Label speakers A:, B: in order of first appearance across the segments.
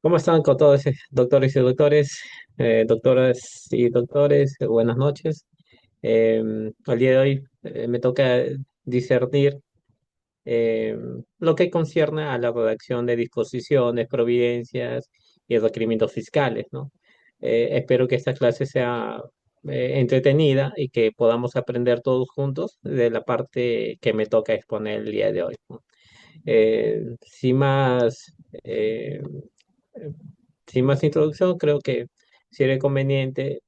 A: ¿Cómo están con todos, doctores y doctores, doctoras y doctores? Buenas noches. Al día de hoy me toca discernir lo que concierne a la redacción de disposiciones, providencias y requerimientos fiscales, ¿no? Espero que esta clase sea entretenida y que podamos aprender todos juntos de la parte que me toca exponer el día de hoy, ¿no? Sin más... sin más introducción, creo que sería conveniente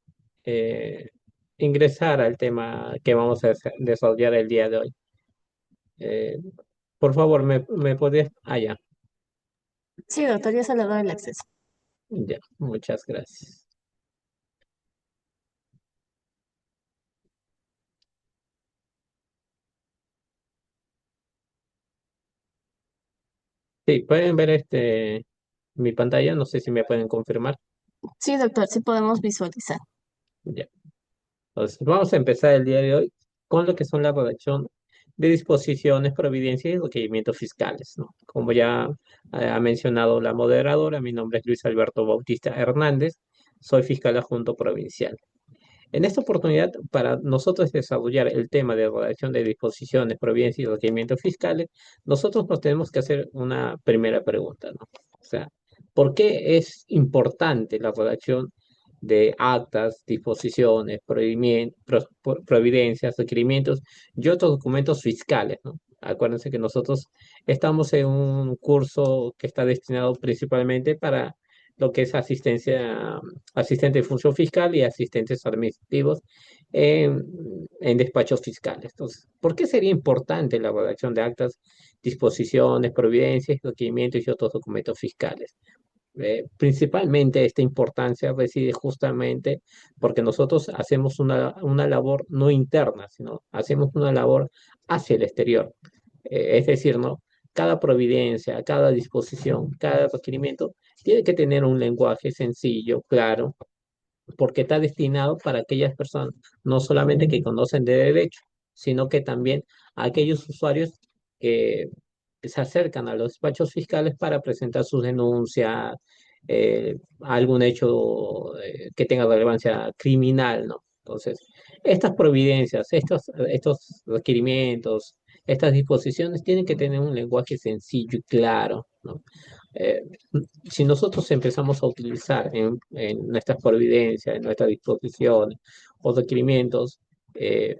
A: eh, ingresar al tema que vamos a desarrollar el día de hoy. Eh, por favor, ¿me podrías? Ah, ya,
B: Sí, doctor, ya se le doy el acceso.
A: ya, muchas gracias. Sí, pueden ver mi pantalla, no sé si me pueden confirmar.
B: Sí, doctor, sí podemos visualizar.
A: Ya. Entonces, vamos a empezar el día de hoy con lo que son la redacción de disposiciones, providencias y requerimientos fiscales, ¿no? Como ya ha mencionado la moderadora, mi nombre es Luis Alberto Bautista Hernández, soy fiscal adjunto provincial. En esta oportunidad, para nosotros desarrollar el tema de redacción de disposiciones, providencias y requerimientos fiscales, nosotros nos tenemos que hacer una primera pregunta, ¿no? O sea, ¿por qué es importante la redacción de actas, disposiciones, providencias, requerimientos y otros documentos fiscales, ¿no? Acuérdense que nosotros estamos en un curso que está destinado principalmente para lo que es asistente de función fiscal y asistentes administrativos en, en despachos fiscales. Entonces, ¿por qué sería importante la redacción de actas, disposiciones, providencias, requerimientos y otros documentos fiscales? Principalmente esta importancia reside justamente porque nosotros hacemos una labor no interna, sino hacemos una labor hacia el exterior. Es decir, ¿no? Cada providencia, cada disposición, cada requerimiento tiene que tener un lenguaje sencillo, claro, porque está destinado para aquellas personas, no solamente que conocen de derecho, sino que también a aquellos usuarios que, que se acercan a los despachos fiscales para presentar sus denuncias, algún hecho que tenga relevancia criminal, ¿no? Entonces, estas providencias, estos requerimientos, estas disposiciones tienen que tener un lenguaje sencillo y claro, ¿no? Eh, si nosotros empezamos a utilizar en nuestras providencias, en nuestras disposiciones o requerimientos, eh,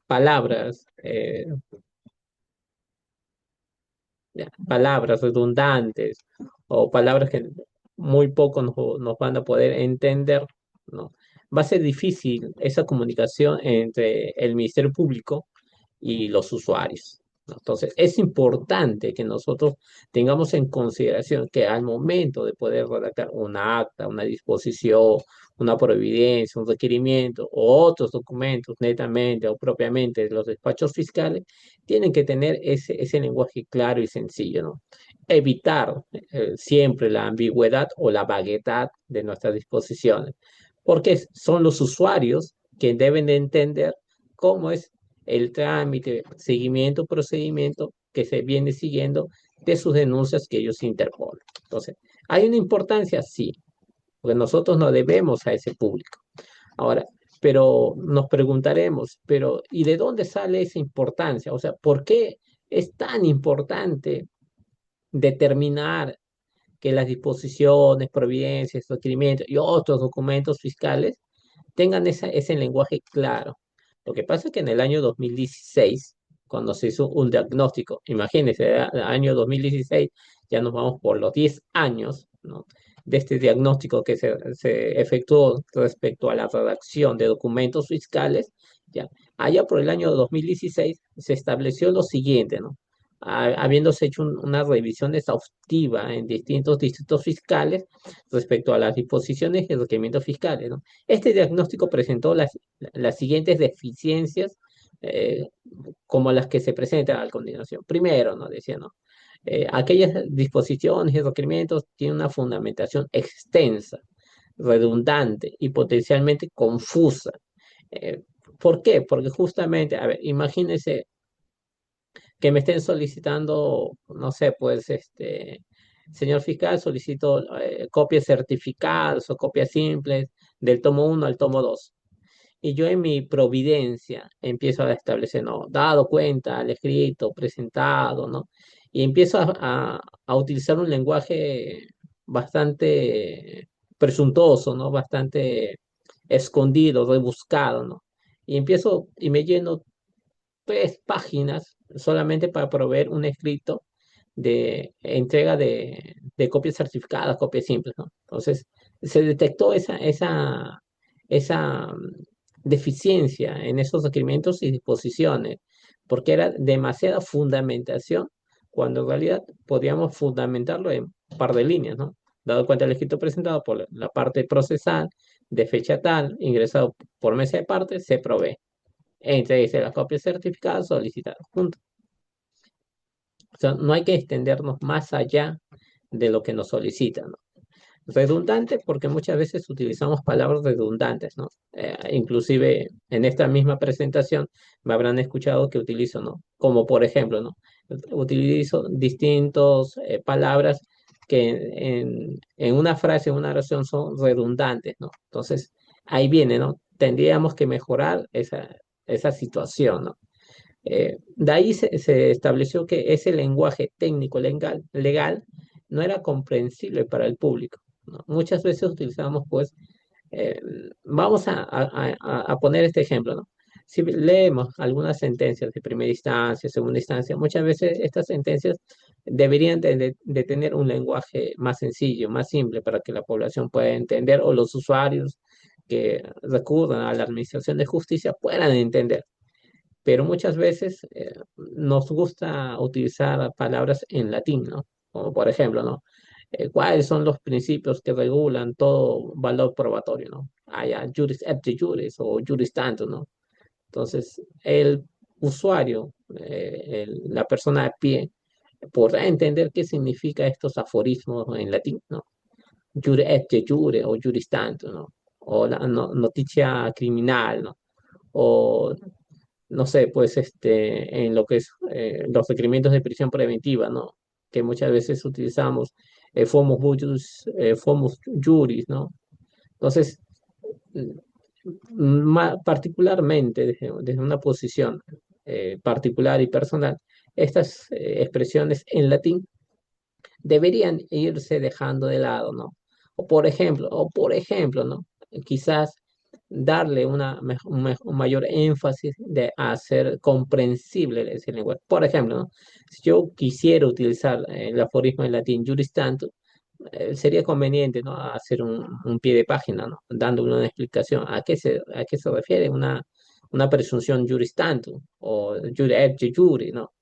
A: palabras, palabras redundantes o palabras que muy poco nos van a poder entender, ¿no? Va a ser difícil esa comunicación entre el Ministerio Público y los usuarios, ¿no? Entonces, es importante que nosotros tengamos en consideración que al momento de poder redactar una acta, una disposición, una providencia, un requerimiento o otros documentos netamente o propiamente de los despachos fiscales, tienen que tener ese lenguaje claro y sencillo, ¿no? Evitar siempre la ambigüedad o la vaguedad de nuestras disposiciones, porque son los usuarios que deben de entender cómo es el trámite, seguimiento, procedimiento que se viene siguiendo de sus denuncias que ellos interponen. Entonces, ¿hay una importancia? Sí, porque nosotros no debemos a ese público. Ahora, pero nos preguntaremos, pero ¿y de dónde sale esa importancia? O sea, ¿por qué es tan importante determinar que las disposiciones, providencias, requerimientos y otros documentos fiscales tengan ese lenguaje claro? Lo que pasa es que en el año 2016, cuando se hizo un diagnóstico, imagínense, el año 2016, ya nos vamos por los 10 años, ¿no? De este diagnóstico que se efectuó respecto a la redacción de documentos fiscales, ya, allá por el año 2016 se estableció lo siguiente, ¿no? Habiéndose hecho una revisión exhaustiva en distintos distritos fiscales respecto a las disposiciones y requerimientos fiscales, ¿no? Este diagnóstico presentó las siguientes deficiencias eh, como las que se presentan a continuación. Primero, ¿no? Decía, ¿no? Aquellas disposiciones y requerimientos tienen una fundamentación extensa, redundante y potencialmente confusa. Eh, ¿Por qué? Porque justamente, a ver, imagínense que me estén solicitando, no sé, pues, señor fiscal, solicito copias certificadas o copias simples del tomo uno al tomo 2. Y yo en mi providencia empiezo a establecer, ¿no? Dado cuenta, al escrito, presentado, ¿no? Y empiezo a utilizar un lenguaje bastante presuntuoso, ¿no? Bastante escondido, rebuscado, ¿no? Y empiezo y me lleno 3 páginas solamente para proveer un escrito de entrega de copias certificadas, copias simples, ¿no? Entonces, se detectó esa deficiencia en esos requerimientos y disposiciones, porque era demasiada fundamentación, cuando en realidad podíamos fundamentarlo en un par de líneas, ¿no? Dado cuenta del escrito presentado por la parte procesal, de fecha tal, ingresado por mesa de parte, se provee. Dice las copias certificadas solicitadas. Punto. O sea, no hay que extendernos más allá de lo que nos solicitan, ¿no? Redundante porque muchas veces utilizamos palabras redundantes, ¿no? Inclusive en esta misma presentación me habrán escuchado que utilizo, ¿no? Como por ejemplo, ¿no? Utilizo distintas palabras que en una frase, en una oración son redundantes, ¿no? Entonces, ahí viene, ¿no? Tendríamos que mejorar esa situación, ¿no? De ahí se estableció que ese lenguaje técnico legal no era comprensible para el público, ¿no? Muchas veces utilizamos, pues, eh, vamos a poner este ejemplo, ¿no? Si leemos algunas sentencias de primera instancia, segunda instancia, muchas veces estas sentencias deberían de tener un lenguaje más sencillo, más simple, para que la población pueda entender o los usuarios que recurran a la administración de justicia puedan entender, pero muchas veces nos gusta utilizar palabras en latín, ¿no? Como por ejemplo, ¿no? ¿Cuáles son los principios que regulan todo valor probatorio, ¿no? Haya juris et juris o juris tantum, ¿no? Entonces, el usuario, la persona a pie, podrá entender qué significa estos aforismos en latín, ¿no? Jure et jure o juris tantum, ¿no? O la noticia criminal, ¿no? O no sé, pues en lo que es los requerimientos de prisión preventiva, ¿no? Que muchas veces utilizamos fomus juris, ¿no? Entonces, particularmente desde una posición particular y personal, estas expresiones en latín deberían irse dejando de lado, ¿no? O por ejemplo, ¿no? Quizás darle un mayor énfasis de hacer comprensible ese lenguaje. Por ejemplo, ¿no? Si yo quisiera utilizar el aforismo en latín juris tantum, sería conveniente, ¿no? Hacer un pie de página, ¿no? Dándole una explicación a qué se refiere una presunción juris tantum o jure et jure, ¿no?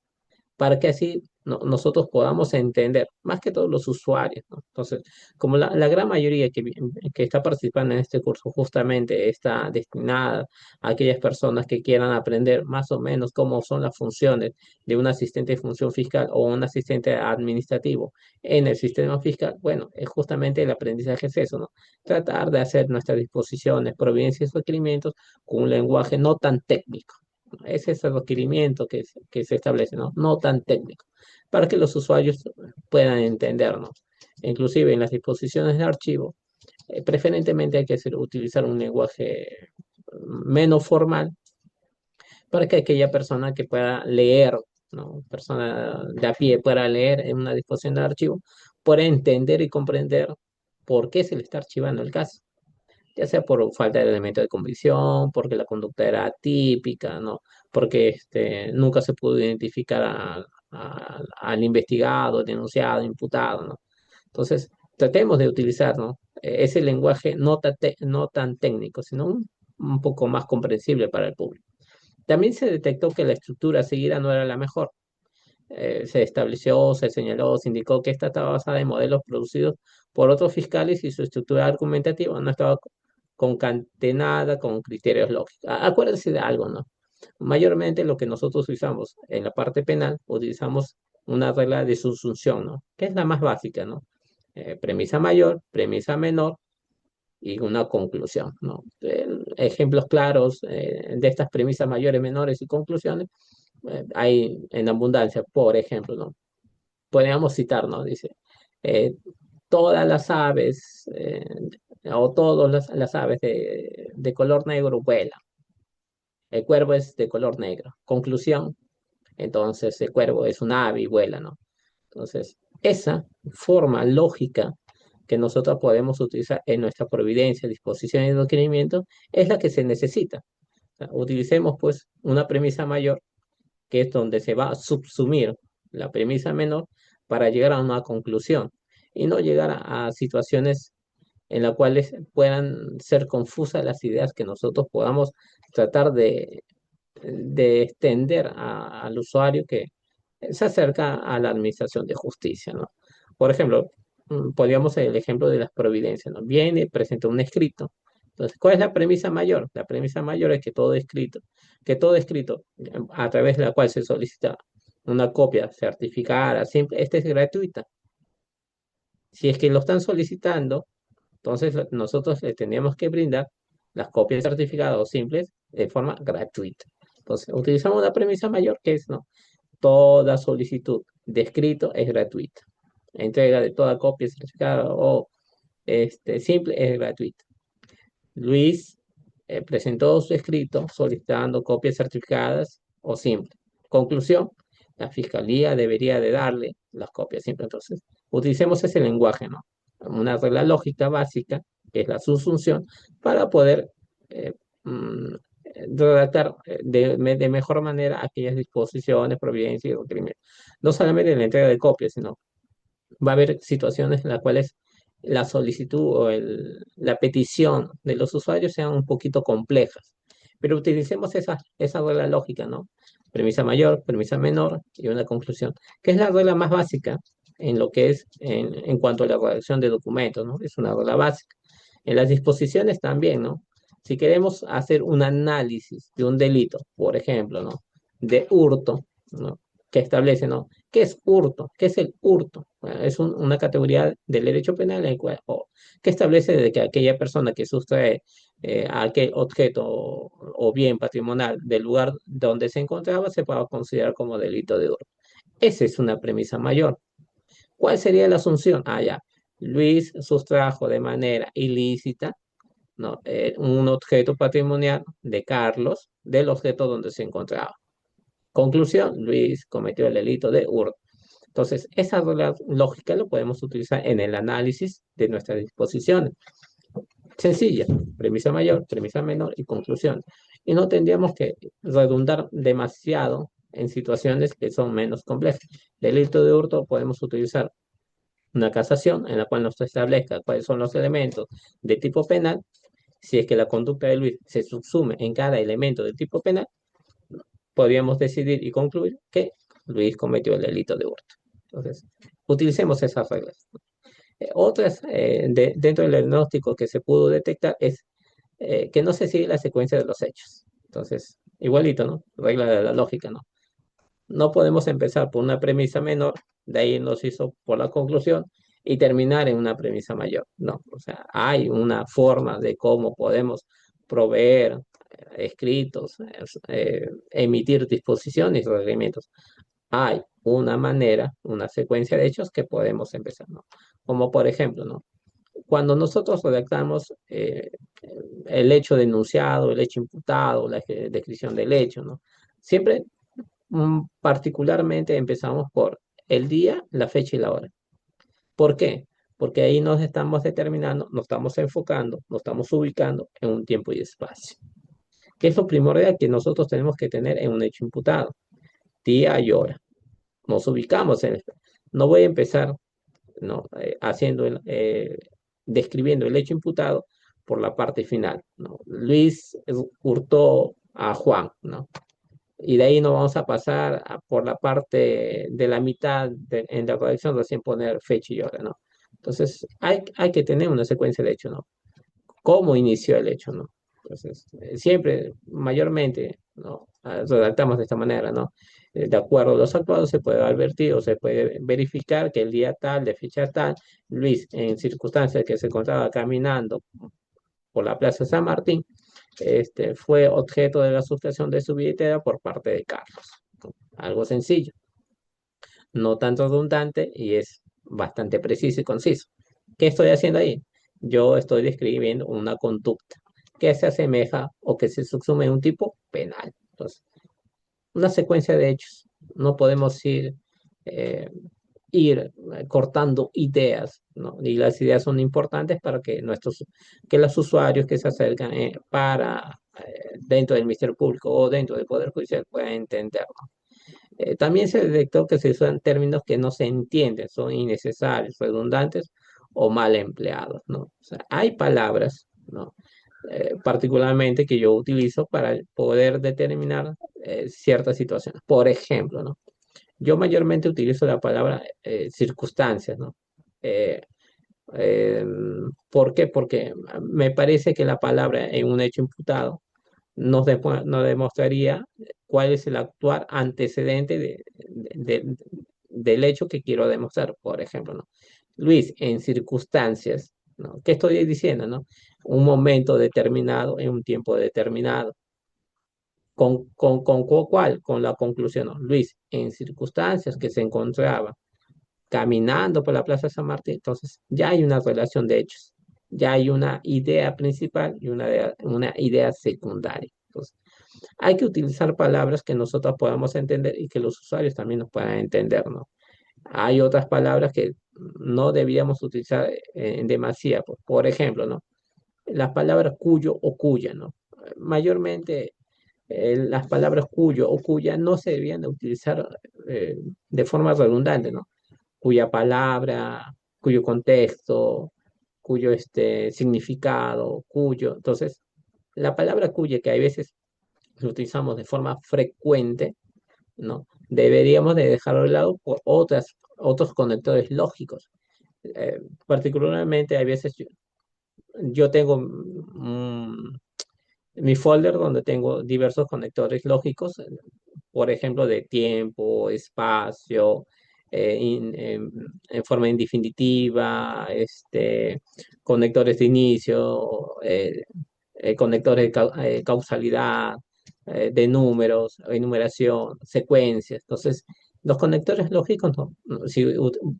A: Para que así nosotros podamos entender, más que todos los usuarios, ¿no? Entonces, como la gran mayoría que está participando en este curso justamente está destinada a aquellas personas que quieran aprender más o menos cómo son las funciones de un asistente de función fiscal o un asistente administrativo en el sistema fiscal, bueno, es justamente el aprendizaje es eso, ¿no? Tratar de hacer nuestras disposiciones, providencias y requerimientos con un lenguaje no tan técnico. Ese es el requerimiento que se establece, ¿no? No tan técnico, para que los usuarios puedan entendernos. Inclusive en las disposiciones de archivo, preferentemente hay que utilizar un lenguaje menos formal para que aquella persona que pueda leer, ¿no? Persona de a pie pueda leer en una disposición de archivo, pueda entender y comprender por qué se le está archivando el caso, ya sea por falta de elemento de convicción, porque la conducta era atípica, ¿no? Porque nunca se pudo identificar al investigado, denunciado, imputado, ¿no? Entonces, tratemos de utilizar, ¿no? Ese lenguaje no tan técnico, sino un poco más comprensible para el público. También se detectó que la estructura seguida no era la mejor. Se estableció, se señaló, se indicó que esta estaba basada en modelos producidos por otros fiscales y su estructura argumentativa no estaba concatenada con criterios lógicos. Acuérdense de algo, ¿no? Mayormente lo que nosotros usamos en la parte penal, utilizamos una regla de subsunción, ¿no? Que es la más básica, ¿no? Premisa mayor, premisa menor y una conclusión, ¿no? Ejemplos claros de estas premisas mayores, menores y conclusiones hay en abundancia. Por ejemplo, ¿no? Podríamos citar, ¿no? Dice, eh, todas las aves o todas las aves de color negro vuelan. El cuervo es de color negro. Conclusión, entonces el cuervo es un ave y vuela, ¿no? Entonces, esa forma lógica que nosotros podemos utilizar en nuestra providencia, disposición y requerimiento es la que se necesita. O sea, utilicemos pues una premisa mayor, que es donde se va a subsumir la premisa menor para llegar a una conclusión y no llegar a situaciones en las cuales puedan ser confusas las ideas que nosotros podamos tratar de extender al usuario que se acerca a la administración de justicia, ¿no? Por ejemplo, podríamos el ejemplo de las providencias, ¿no? Viene, presenta un escrito. Entonces, ¿cuál es la premisa mayor? La premisa mayor es que todo escrito a través de la cual se solicita una copia certificada, simple, esta es gratuita. Si es que lo están solicitando, entonces nosotros le tenemos que brindar las copias certificadas o simples de forma gratuita. Entonces, utilizamos una premisa mayor que es, ¿no? Toda solicitud de escrito es gratuita. La entrega de toda copia certificada o simple es gratuita. Luis presentó su escrito solicitando copias certificadas o simples. Conclusión, la fiscalía debería de darle las copias simples. Entonces, utilicemos ese lenguaje, ¿no? Una regla lógica básica, que es la subsunción, para poder eh, mm, redactar de mejor manera aquellas disposiciones, providencias y requerimientos. No solamente en la entrega de copias, sino va a haber situaciones en las cuales la solicitud o la petición de los usuarios sean un poquito complejas, pero utilicemos esa regla lógica, ¿no? Premisa mayor, premisa menor y una conclusión, que es la regla más básica en lo que es en cuanto a la redacción de documentos, ¿no? Es una regla básica. En las disposiciones también, ¿no? Si queremos hacer un análisis de un delito, por ejemplo, ¿no? De hurto, ¿no? Que establece, ¿no? ¿Qué es hurto? ¿Qué es el hurto? Bueno, es una categoría del derecho penal en el cual, que establece de que aquella persona que sustrae aquel objeto o bien patrimonial del lugar donde se encontraba se pueda considerar como delito de hurto. Esa es una premisa mayor. ¿Cuál sería la asunción? Ah, ya. Luis sustrajo de manera ilícita, ¿no? Un objeto patrimonial de Carlos del objeto donde se encontraba. Conclusión, Luis cometió el delito de hurto. Entonces, esa regla lógica lo podemos utilizar en el análisis de nuestras disposiciones. Sencilla, premisa mayor, premisa menor y conclusión. Y no tendríamos que redundar demasiado en situaciones que son menos complejas. Delito de hurto podemos utilizar una casación en la cual nos establezca cuáles son los elementos de tipo penal. Si es que la conducta de Luis se subsume en cada elemento del tipo penal, podríamos decidir y concluir que Luis cometió el delito de hurto. Entonces, utilicemos esas reglas. Otras dentro del diagnóstico que se pudo detectar es que no se sigue la secuencia de los hechos. Entonces, igualito, ¿no? Regla de la lógica, ¿no? No podemos empezar por una premisa menor, de ahí nos hizo por la conclusión y terminar en una premisa mayor. No, o sea, hay una forma de cómo podemos proveer escritos, emitir disposiciones y reglamentos. Hay una manera, una secuencia de hechos que podemos empezar, ¿no? Como por ejemplo, ¿no? Cuando nosotros redactamos el hecho denunciado, el hecho imputado, la descripción del hecho, ¿no? Siempre particularmente empezamos por el día, la fecha y la hora. ¿Por qué? Porque ahí nos estamos determinando, nos estamos enfocando, nos estamos ubicando en un tiempo y espacio. ¿Qué es lo primordial que nosotros tenemos que tener en un hecho imputado? Día y hora. Nos ubicamos en el... No voy a empezar, ¿no? Describiendo el hecho imputado por la parte final, ¿no? Luis hurtó a Juan, ¿no? Y de ahí nos vamos a pasar por la parte de la mitad en la redacción, recién poner fecha y hora, ¿no? Entonces, hay que tener una secuencia de hecho, ¿no? ¿Cómo inició el hecho, ¿no? Entonces, siempre, mayormente, ¿no? Redactamos de esta manera, ¿no? De acuerdo a los actuados, se puede advertir o se puede verificar que el día tal, de fecha tal, Luis, en circunstancias que se encontraba caminando por la Plaza San Martín, fue objeto de la sustracción de su billetera por parte de Carlos. Algo sencillo, no tan redundante y es bastante preciso y conciso. ¿Qué estoy haciendo ahí? Yo estoy describiendo una conducta que se asemeja o que se subsume en un tipo penal. Entonces, una secuencia de hechos. No podemos eh, ir cortando ideas, ¿no? Y las ideas son importantes para que que los usuarios que se acercan dentro del Ministerio Público o dentro del Poder Judicial puedan entenderlo. También se detectó que se usan términos que no se entienden, son innecesarios, redundantes o mal empleados, ¿no? O sea, hay palabras, ¿no? Particularmente que yo utilizo para poder determinar ciertas situaciones. Por ejemplo, ¿no? Yo mayormente utilizo la palabra circunstancias, ¿no? Eh, eh, ¿Por qué? Porque me parece que la palabra en un hecho imputado nos demostraría cuál es el actuar antecedente del hecho que quiero demostrar. Por ejemplo, ¿no? Luis, en circunstancias, ¿no? ¿Qué estoy diciendo, no? Un momento determinado, en un tiempo determinado. ¿Cuál? Con la conclusión, ¿no? Luis, en circunstancias que se encontraba caminando por la Plaza San Martín, entonces ya hay una relación de hechos, ya hay una idea principal y una idea secundaria. Entonces, hay que utilizar palabras que nosotros podamos entender y que los usuarios también nos puedan entender, ¿no? Hay otras palabras que no deberíamos utilizar en demasía, por ejemplo, ¿no? Las palabras cuyo o cuya, ¿no? Mayormente las palabras cuyo o cuya no se debían de utilizar de forma redundante, ¿no? Cuya palabra, cuyo contexto, cuyo significado, cuyo. Entonces, la palabra cuya, que hay veces lo utilizamos de forma frecuente, ¿no? Deberíamos de dejarlo de lado por otros conectores lógicos. Particularmente, hay veces yo tengo mi folder donde tengo diversos conectores lógicos, por ejemplo, de tiempo, espacio, en forma indefinitiva, conectores de inicio, conectores de causalidad, de números, enumeración, secuencias. Entonces, los conectores lógicos, si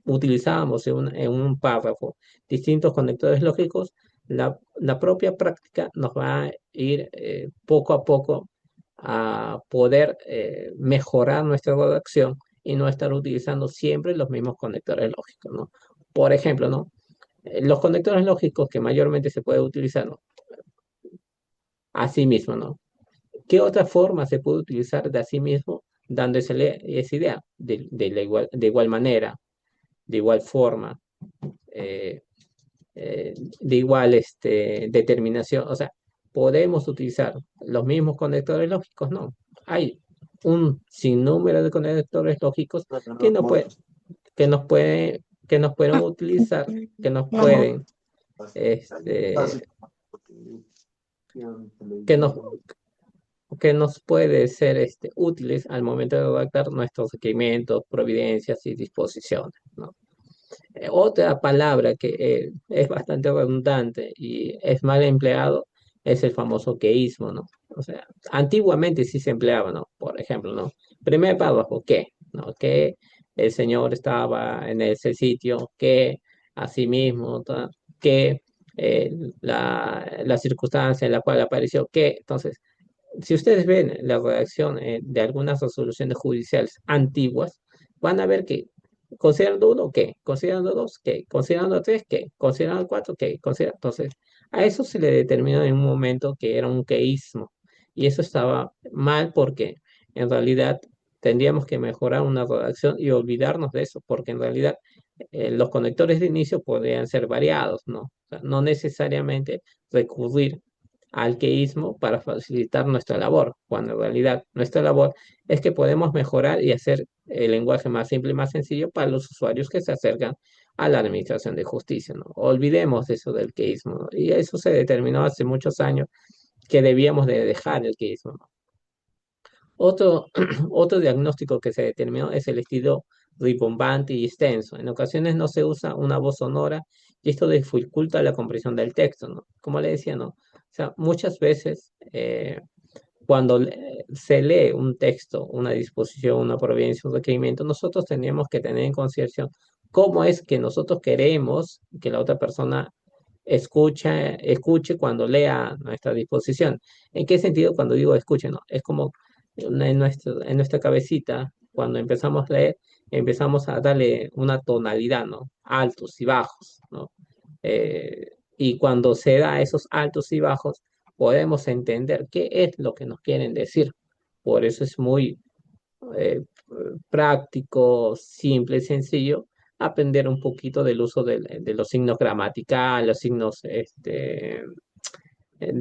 A: utilizábamos en un párrafo distintos conectores lógicos, la propia práctica nos va a ir poco a poco a poder mejorar nuestra redacción y no estar utilizando siempre los mismos conectores lógicos, ¿no? Por ejemplo, ¿no? Los conectores lógicos que mayormente se puede utilizar, ¿no? Asimismo, ¿no? ¿Qué otra forma se puede utilizar de asimismo dando esa idea? De igual manera, de igual forma, eh, de igual determinación. O sea, podemos utilizar los mismos conectores lógicos, no. Hay un sinnúmero de conectores lógicos que no puede, que nos pueden utilizar, que nos pueden, este, que nos, que nos puede ser útiles al momento de redactar nuestros requerimientos, providencias y disposiciones, ¿no? Otra palabra que es bastante redundante y es mal empleado es el famoso queísmo, ¿no? O sea, antiguamente sí se empleaba, ¿no? Por ejemplo, ¿no? Primer párrafo, ¿qué? ¿No? Que el señor estaba en ese sitio, que asimismo, que eh, la circunstancia en la cual apareció, que. Entonces, si ustedes ven la redacción de algunas resoluciones judiciales antiguas, van a ver que considerando uno, ¿qué? Considerando dos, ¿qué? Considerando tres, ¿qué? Considerando cuatro, ¿qué? Entonces, a eso se le determinó en un momento que era un queísmo. Y eso estaba mal porque en realidad tendríamos que mejorar una redacción y olvidarnos de eso, porque en realidad los conectores de inicio podrían ser variados, ¿no? O sea, no necesariamente recurrir al queísmo para facilitar nuestra labor, cuando en realidad nuestra labor es que podemos mejorar y hacer el lenguaje más simple y más sencillo para los usuarios que se acercan a la administración de justicia, ¿no? Olvidemos eso del queísmo, ¿no? Y eso se determinó hace muchos años que debíamos de dejar el queísmo, ¿no? Otro, otro diagnóstico que se determinó es el estilo rimbombante y extenso. En ocasiones no se usa una voz sonora y esto dificulta la comprensión del texto, ¿no? Como le decía, ¿no? O sea, muchas veces cuando se lee un texto, una disposición, una providencia, un requerimiento, nosotros teníamos que tener en consideración cómo es que nosotros queremos que la otra persona escuche cuando lea nuestra disposición. ¿En qué sentido cuando digo escuche? No, es como en nuestra cabecita, cuando empezamos a leer, empezamos a darle una tonalidad, ¿no? Altos y bajos, ¿no? Y cuando se da esos altos y bajos, podemos entender qué es lo que nos quieren decir. Por eso es muy práctico, simple y sencillo aprender un poquito del uso de los signos gramaticales, los signos de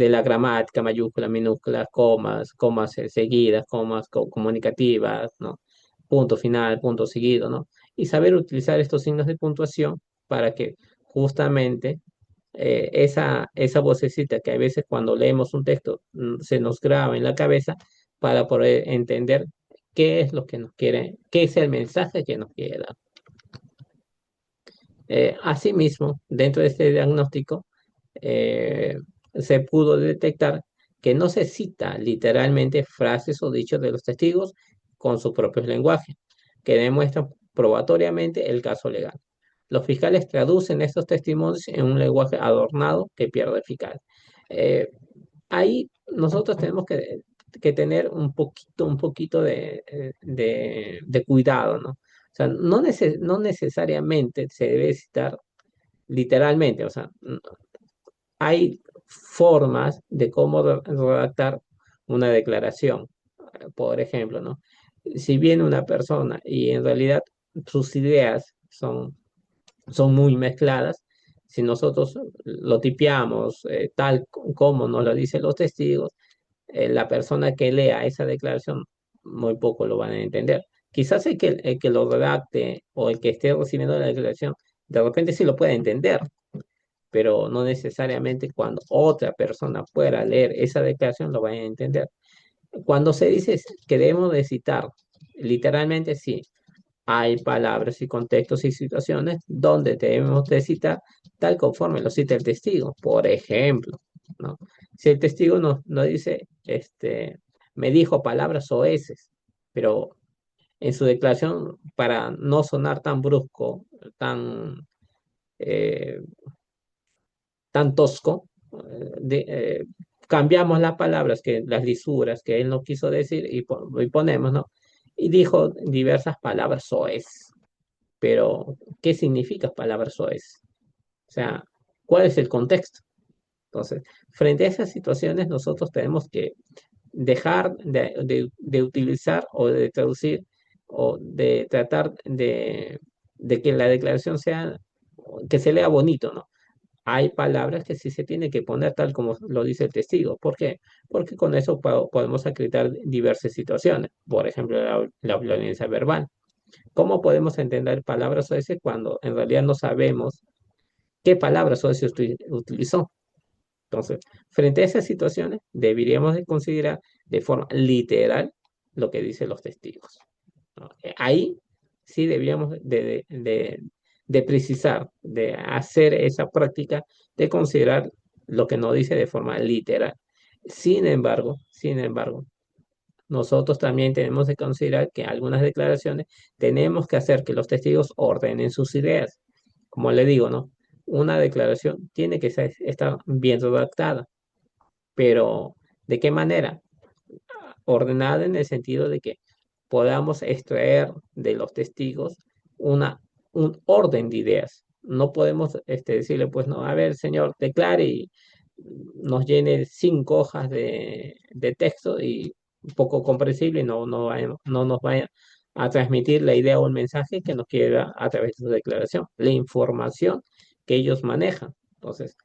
A: la gramática, mayúsculas, minúsculas, comas, comas seguidas, comas comunicativas, ¿no? Punto final, punto seguido, ¿no? Y saber utilizar estos signos de puntuación para que justamente esa vocecita que a veces cuando leemos un texto se nos graba en la cabeza para poder entender qué es lo que nos quiere, qué es el mensaje que nos quiere dar. Asimismo, dentro de este diagnóstico, eh, se pudo detectar que no se cita literalmente frases o dichos de los testigos con sus propios lenguajes, que demuestran probatoriamente el caso legal. Los fiscales traducen estos testimonios en un lenguaje adornado que pierde eficacia. Eh, Ahí nosotros tenemos que tener un poquito de cuidado, ¿no? O sea, no necesariamente se debe citar literalmente, o sea, hay formas de cómo redactar una declaración. Por ejemplo, ¿no? Si viene una persona y en realidad sus ideas son muy mezcladas, si nosotros lo tipiamos como nos lo dicen los testigos, la persona que lea esa declaración muy poco lo van a entender. Quizás el que lo redacte o el que esté recibiendo la declaración, de repente sí lo puede entender, pero no necesariamente cuando otra persona pueda leer esa declaración lo vaya a entender. Cuando se dice que debemos de citar, literalmente sí, hay palabras y contextos y situaciones donde debemos de citar tal conforme lo cita el testigo. Por ejemplo, ¿no? Si el testigo nos dice, me dijo palabras oeces, pero en su declaración, para no sonar tan brusco, tan, eh, tan tosco, cambiamos las palabras, las lisuras que él no quiso decir y ponemos, ¿no? Y dijo diversas palabras soez. Pero, ¿qué significa palabra soez? O sea, ¿cuál es el contexto? Entonces, frente a esas situaciones, nosotros tenemos que dejar de utilizar o de traducir o de tratar de que la declaración sea, que se lea bonito, ¿no? Hay palabras que sí se tiene que poner tal como lo dice el testigo. ¿Por qué? Porque con eso podemos acreditar diversas situaciones. Por ejemplo, la violencia verbal. ¿Cómo podemos entender palabras o ese cuando en realidad no sabemos qué palabras o ese utilizó? Entonces, frente a esas situaciones, deberíamos de considerar de forma literal lo que dicen los testigos, ¿no? Ahí sí deberíamos de precisar, de hacer esa práctica de considerar lo que nos dice de forma literal. Sin embargo, nosotros también tenemos que considerar que algunas declaraciones tenemos que hacer que los testigos ordenen sus ideas. Como le digo, ¿no? Una declaración tiene que estar bien redactada, pero ¿de qué manera? Ordenada en el sentido de que podamos extraer de los testigos una, un orden de ideas. No podemos decirle, pues no, a ver, señor, declare y nos llene 5 hojas de texto y un poco comprensible, no nos vaya a transmitir la idea o el mensaje que nos quiere dar a través de su declaración, la información que ellos manejan. Entonces,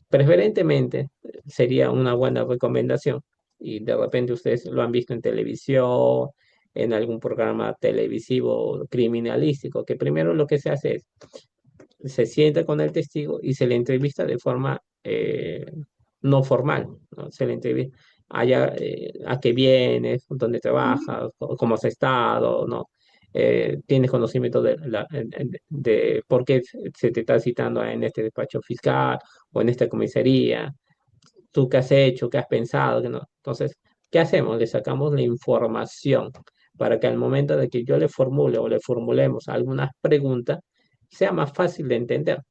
A: preferentemente sería una buena recomendación y de repente ustedes lo han visto en televisión, en algún programa televisivo criminalístico, que primero lo que se hace es, se sienta con el testigo y se le entrevista de forma no formal, ¿no? Se le entrevista allá, a qué vienes, dónde trabajas, cómo has estado, ¿no? Tienes conocimiento de por qué se te está citando en este despacho fiscal o en esta comisaría, tú qué has hecho, qué has pensado, que no. Entonces, ¿qué hacemos? Le sacamos la información para que al momento de que yo le formule o le formulemos algunas preguntas, sea más fácil de entender.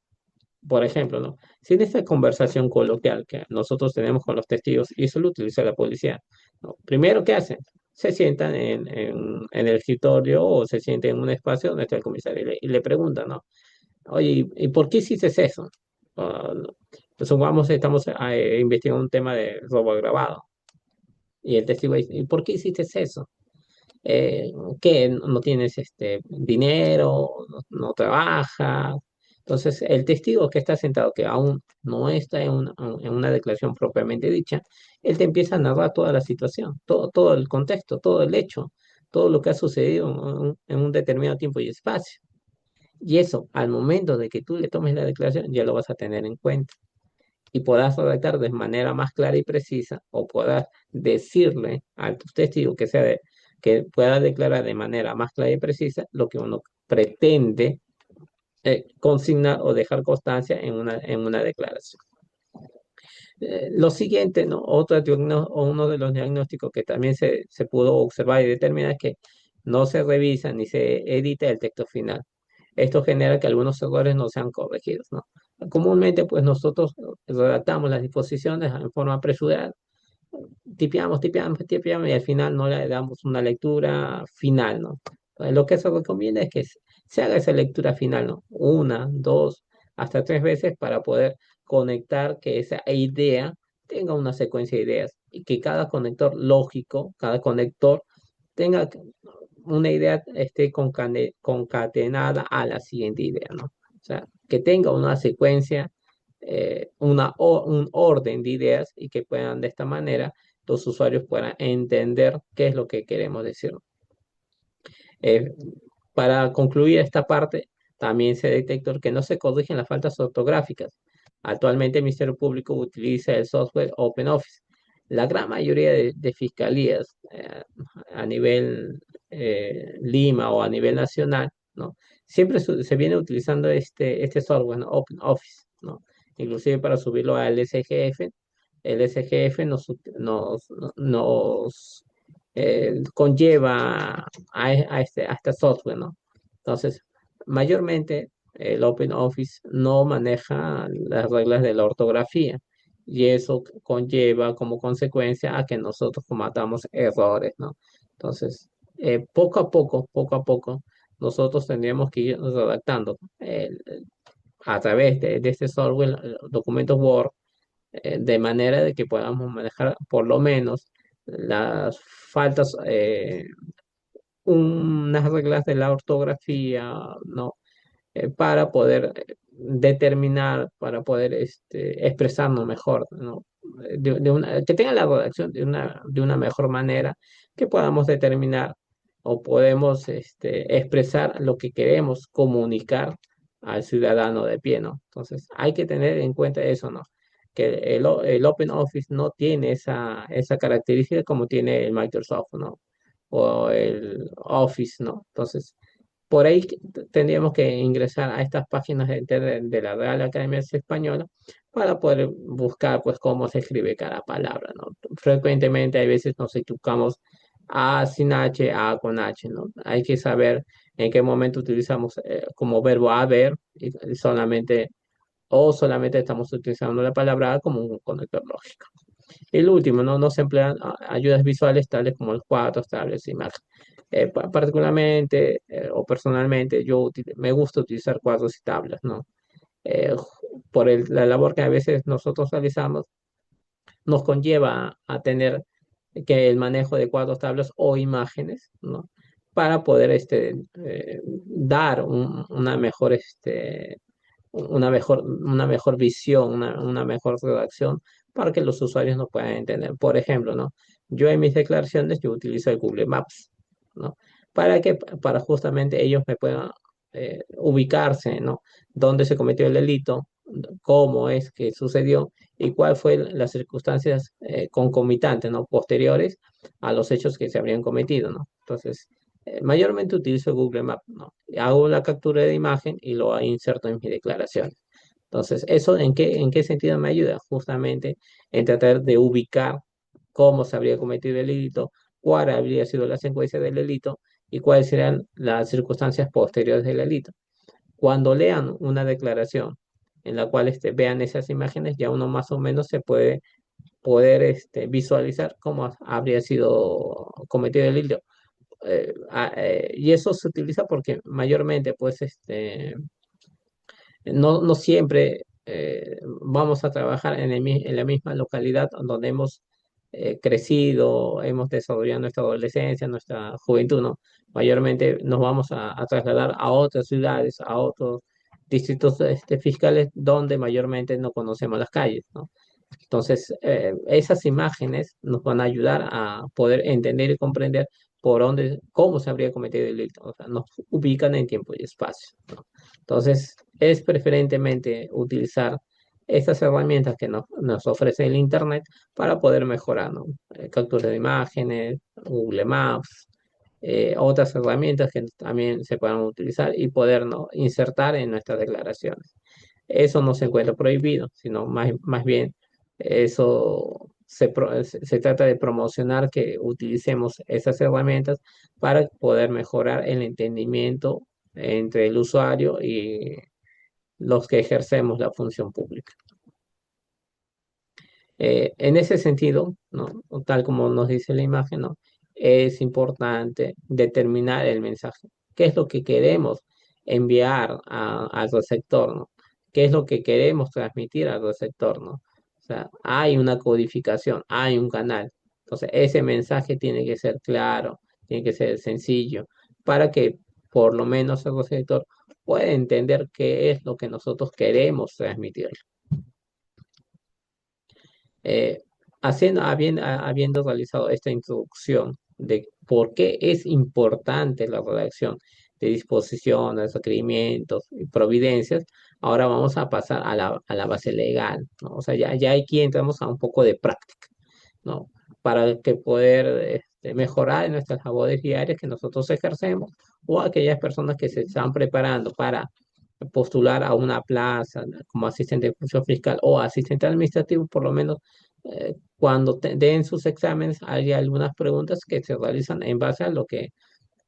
A: Por ejemplo, ¿no? Si en esta conversación coloquial que nosotros tenemos con los testigos, y eso lo utiliza la policía, ¿no? Primero, ¿qué hacen? Se sientan en el escritorio o se sientan en un espacio donde está el comisario y le preguntan, ¿no? Oye, ¿y por qué hiciste eso? No. Pues supongamos que estamos investigando un tema de robo agravado y el testigo dice, ¿y por qué hiciste eso? eh, ¿Qué? ¿No tienes dinero? ¿No trabajas? Entonces, el testigo que está sentado, que aún no está en una declaración propiamente dicha, él te empieza a narrar toda la situación, todo el contexto, todo el hecho, todo lo que ha sucedido en un determinado tiempo y espacio. Y eso, al momento de que tú le tomes la declaración, ya lo vas a tener en cuenta y podrás redactar de manera más clara y precisa o podrás decirle a tu testigo que pueda declarar de manera más clara y precisa lo que uno pretende consignar o dejar constancia en una declaración. Lo siguiente, ¿no? O uno de los diagnósticos que también se pudo observar y determinar es que no se revisa ni se edita el texto final. Esto genera que algunos errores no sean corregidos, ¿no? Comúnmente, pues nosotros redactamos las disposiciones en forma apresurada, tipeamos y al final no le damos una lectura final, ¿no? Entonces, lo que se recomienda es que se haga esa lectura final, ¿no? Una, dos, hasta tres veces para poder conectar que esa idea tenga una secuencia de ideas y que cada conector lógico, cada conector tenga una idea esté concatenada a la siguiente idea, ¿no? O sea, que tenga una secuencia, un orden de ideas y que puedan de esta manera los usuarios puedan entender qué es lo que queremos decir. Eh, para concluir esta parte, también se detectó que no se corrigen las faltas ortográficas. Actualmente el Ministerio Público utiliza el software OpenOffice. La gran mayoría de fiscalías a nivel Lima o a nivel nacional, ¿no? Siempre se viene utilizando este software, ¿no? OpenOffice, ¿no? Inclusive para subirlo al SGF. El SGF nos conlleva a este software, ¿no? Entonces, mayormente el OpenOffice no maneja las reglas de la ortografía y eso conlleva como consecuencia a que nosotros cometamos errores, ¿no? Entonces, poco a poco, nosotros tendríamos que ir redactando a través de este software documentos Word de manera de que podamos manejar por lo menos las faltas, unas reglas de la ortografía, ¿no? Para poder determinar, para poder expresarnos mejor, ¿no? Que tenga la redacción de una mejor manera, que podamos determinar o podemos expresar lo que queremos comunicar al ciudadano de pie, ¿no? Entonces, hay que tener en cuenta eso, ¿no? Que el Open Office no tiene esa característica como tiene el Microsoft, ¿no? O el Office, ¿no? Entonces, por ahí tendríamos que ingresar a estas páginas de internet de la Real Academia Española para poder buscar pues cómo se escribe cada palabra, ¿no? Frecuentemente hay veces nos equivocamos A sin H, A con H, ¿no? Hay que saber en qué momento utilizamos como verbo haber y solamente estamos utilizando la palabra A como un conector lógico. El último, ¿no? No se emplean ayudas visuales tales como los cuadros, tablets, imágenes. Particularmente o personalmente, me gusta utilizar cuadros y tablas, ¿no? Por la labor que a veces nosotros realizamos, nos conlleva a tener que el manejo de cuadros, tablas o imágenes, ¿no? Para poder dar una mejor visión, una mejor redacción para que los usuarios nos puedan entender. Por ejemplo, ¿no? Yo en mis declaraciones yo utilizo el Google Maps, ¿no? Para justamente ellos me puedan ubicarse, ¿no? Dónde se cometió el delito, cómo es que sucedió y cuál fue las circunstancias concomitantes, ¿no? Posteriores a los hechos que se habrían cometido, ¿no? Entonces, mayormente utilizo Google Maps, ¿no? Hago la captura de imagen y lo inserto en mi declaración. Entonces, ¿eso en qué sentido me ayuda? Justamente en tratar de ubicar cómo se habría cometido el delito, cuál habría sido la secuencia del delito y cuáles serían las circunstancias posteriores del delito. cuando lean una declaración en la cual vean esas imágenes, ya uno más o menos se puede poder visualizar cómo habría sido cometido el delito. Y eso se utiliza porque mayormente, pues, no siempre vamos a trabajar en la misma localidad donde hemos crecido, hemos desarrollado nuestra adolescencia, nuestra juventud, ¿no? Mayormente nos vamos a trasladar a otras ciudades, a otros distritos fiscales donde mayormente no conocemos las calles, ¿no? Entonces, esas imágenes nos van a ayudar a poder entender y comprender por dónde, cómo se habría cometido el delito. O sea, nos ubican en tiempo y espacio, ¿no? Entonces, es preferentemente utilizar estas herramientas que nos ofrece el Internet para poder mejorar, ¿no? Captura de imágenes, Google Maps, otras herramientas que también se puedan utilizar y poder, ¿no?, insertar en nuestras declaraciones. Eso no se encuentra prohibido, sino más bien eso se trata de promocionar que utilicemos esas herramientas para poder mejorar el entendimiento entre el usuario y los que ejercemos la función pública. En ese sentido, ¿no?, tal como nos dice la imagen, ¿no?, es importante determinar el mensaje. ¿Qué es lo que queremos enviar al receptor, ¿no? ¿Qué es lo que queremos transmitir al receptor, ¿no? O sea, hay una codificación, hay un canal. Entonces, ese mensaje tiene que ser claro, tiene que ser sencillo, para que por lo menos el receptor pueda entender qué es lo que nosotros queremos transmitir. Eh, habiendo realizado esta introducción de por qué es importante la redacción de disposiciones, requerimientos y providencias, ahora vamos a pasar a la base legal, ¿no? O sea, ya aquí entramos a un poco de práctica, ¿no? Para que poder mejorar en nuestras labores diarias que nosotros ejercemos o aquellas personas que se están preparando para postular a una plaza como asistente de función fiscal o asistente administrativo, por lo menos cuando den sus exámenes hay algunas preguntas que se realizan en base a lo que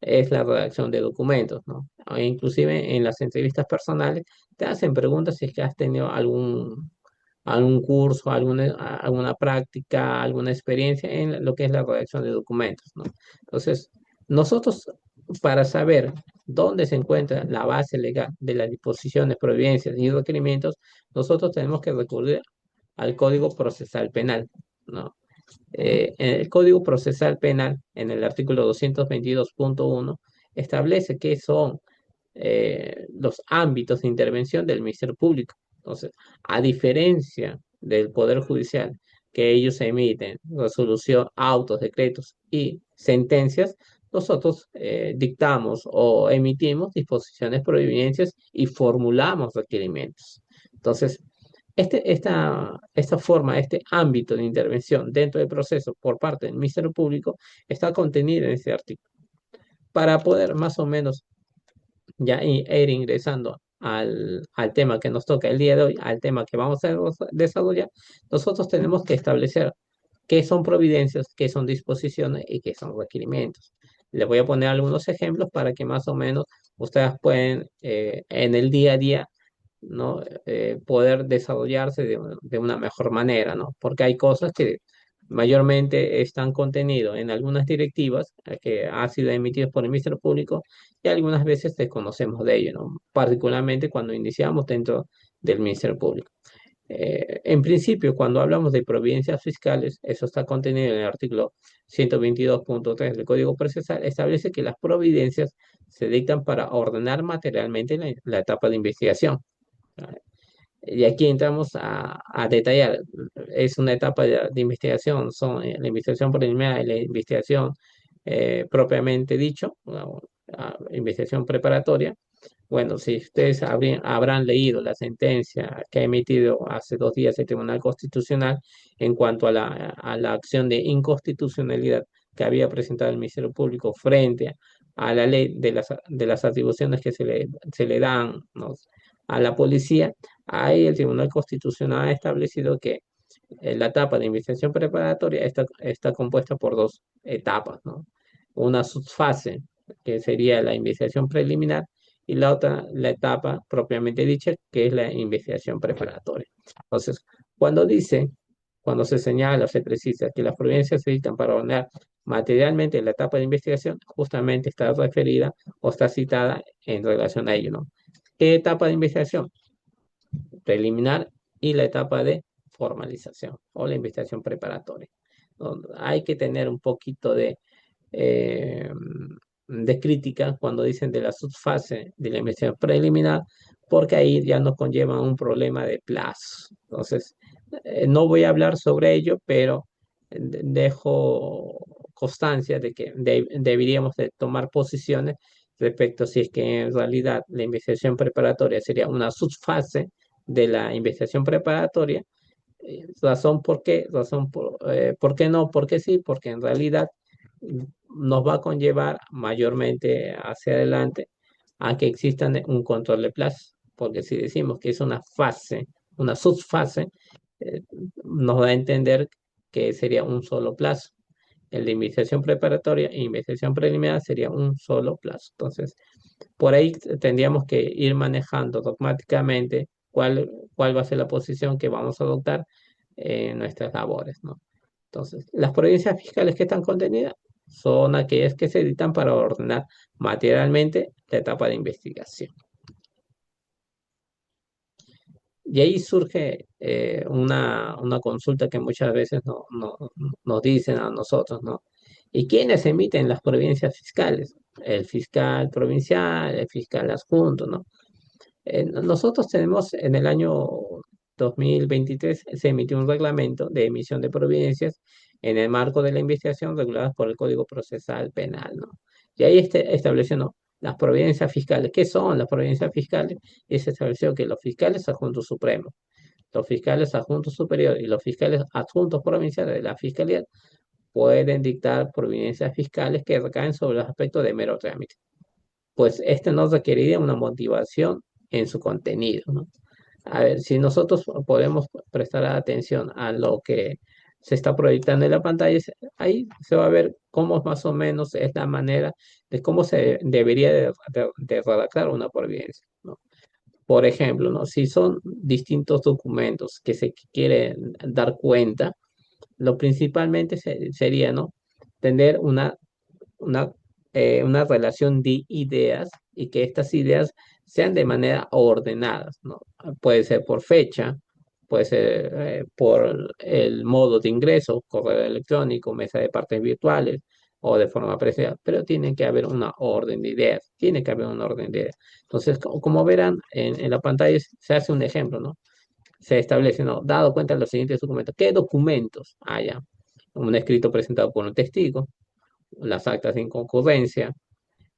A: es la redacción de documentos, ¿no? E inclusive en las entrevistas personales te hacen preguntas si es que has tenido algún curso, alguna práctica, alguna experiencia en lo que es la redacción de documentos, ¿no? Entonces, nosotros, para saber dónde se encuentra la base legal de las disposiciones, providencias y requerimientos, nosotros tenemos que recurrir al Código Procesal Penal, ¿no? En el Código Procesal Penal, en el artículo 222.1, establece qué son los ámbitos de intervención del Ministerio Público. Entonces, a diferencia del Poder Judicial, que ellos emiten resolución, autos, decretos y sentencias, nosotros dictamos o emitimos disposiciones, providencias y formulamos requerimientos. Entonces, esta forma, este ámbito de intervención dentro del proceso por parte del Ministerio Público está contenido en este artículo. Para poder más o menos ir ingresando al tema que nos toca el día de hoy, al tema que vamos a desarrollar, nosotros tenemos que establecer qué son providencias, qué son disposiciones y qué son requerimientos. Les voy a poner algunos ejemplos para que más o menos ustedes pueden en el día a día, ¿no?, poder desarrollarse de una mejor manera, ¿no? Porque hay cosas que mayormente están contenidos en algunas directivas que han sido emitidas por el Ministerio Público y algunas veces desconocemos de ello, ¿no? Particularmente cuando iniciamos dentro del Ministerio Público. En principio, cuando hablamos de providencias fiscales, eso está contenido en el artículo 122.3 del Código Procesal, establece que las providencias se dictan para ordenar materialmente la etapa de investigación. Y aquí entramos a detallar, es una etapa de investigación, son la investigación preliminar y la investigación propiamente dicho, investigación preparatoria. Bueno, si ustedes habrán leído la sentencia que ha emitido hace 2 días el Tribunal Constitucional en cuanto a la acción de inconstitucionalidad que había presentado el Ministerio Público frente a la ley de las atribuciones que se le dan, ¿no?, a la policía, ahí el Tribunal Constitucional ha establecido que la etapa de investigación preparatoria está compuesta por dos etapas, ¿no? Una subfase, que sería la investigación preliminar, y la otra, la etapa propiamente dicha, que es la investigación preparatoria. Entonces, cuando dice, cuando se señala, se precisa que las providencias se dictan para ordenar materialmente la etapa de investigación, justamente está referida o está citada en relación a ello, ¿no? ¿Qué etapa de investigación? Preliminar y la etapa de formalización o la investigación preparatoria. ¿No? Hay que tener un poquito eh, de crítica cuando dicen de la subfase de la investigación preliminar, porque ahí ya nos conlleva un problema de plazo. Entonces, no voy a hablar sobre ello, pero dejo constancia de que deberíamos de tomar posiciones respecto a si es que en realidad la investigación preparatoria sería una subfase de la investigación preparatoria. ¿Por qué no? ¿Por qué sí? Porque en realidad nos va a conllevar mayormente hacia adelante a que existan un control de plazo, porque si decimos que es una fase, una subfase, eh, nos da a entender que sería un solo plazo. El de investigación preparatoria e investigación preliminar sería un solo plazo. Entonces, por ahí tendríamos que ir manejando dogmáticamente cuál va a ser la posición que vamos a adoptar en nuestras labores, ¿no? Entonces, las providencias fiscales que están contenidas son aquellas que se editan para ordenar materialmente la etapa de investigación. Y ahí surge una consulta que muchas veces nos dicen a nosotros, ¿no? ¿Y quiénes emiten las providencias fiscales? El fiscal provincial, el fiscal adjunto, ¿no? Nosotros tenemos en el año 2023 se emitió un reglamento de emisión de providencias en el marco de la investigación reguladas por el Código Procesal Penal, ¿no? Y ahí estableció, ¿no? Las providencias fiscales. ¿Qué son las providencias fiscales? Y se estableció que los fiscales adjuntos supremos, los fiscales adjuntos superiores y los fiscales adjuntos provinciales de la Fiscalía pueden dictar providencias fiscales que recaen sobre los aspectos de mero trámite, pues este no requeriría una motivación en su contenido, ¿no? A ver, si nosotros podemos prestar atención a lo que se está proyectando en la pantalla, ahí se va a ver cómo más o menos es la manera de cómo se debería de redactar una providencia, ¿no? Por ejemplo, ¿no? Si son distintos documentos que se quieren dar cuenta, lo principalmente sería, ¿no? Tener una, una relación de ideas y que estas ideas sean de manera ordenada, ¿no? Puede ser por fecha, puede ser por el modo de ingreso, correo electrónico, mesa de partes virtuales o de forma presencial, pero tiene que haber una orden de ideas, tiene que haber una orden de ideas. Entonces, como verán en la pantalla se hace un ejemplo, ¿no? Se establece, ¿no? Dado cuenta de los siguientes documentos. ¿Qué documentos haya? Un escrito presentado por un testigo, las actas de inconcurrencia,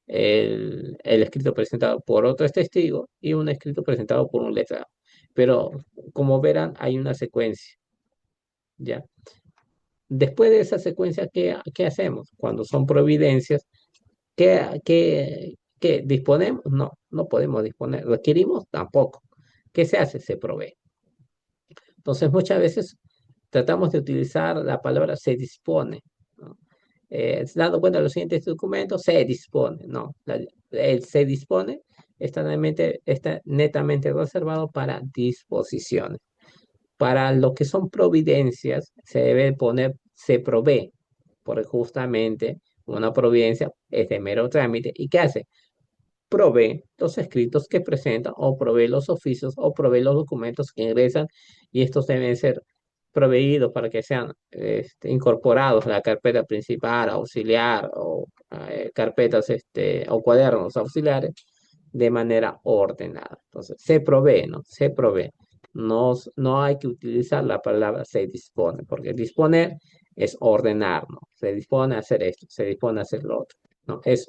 A: el escrito presentado por otros testigos y un escrito presentado por un letrado. Pero como verán, hay una secuencia, ¿ya? Después de esa secuencia, ¿qué hacemos? Cuando son providencias, ¿qué disponemos? No, no podemos disponer. ¿Requerimos? Tampoco. ¿Qué se hace? Se provee. Entonces, muchas veces tratamos de utilizar la palabra se dispone, ¿no? Dado cuenta de los siguientes documentos, se dispone, ¿no? El se dispone está netamente reservado para disposiciones. Para lo que son providencias, se debe poner se provee, porque justamente una providencia es de mero trámite. ¿Y qué hace? Provee los escritos que presenta o provee los oficios o provee los documentos que ingresan y estos deben ser proveídos para que sean incorporados a la carpeta principal, auxiliar o carpetas o cuadernos auxiliares de manera ordenada. Entonces, se provee, ¿no? Se provee. No hay que utilizar la palabra se dispone, porque disponer es ordenar, ¿no? Se dispone a hacer esto, se dispone a hacer lo otro, ¿no? Es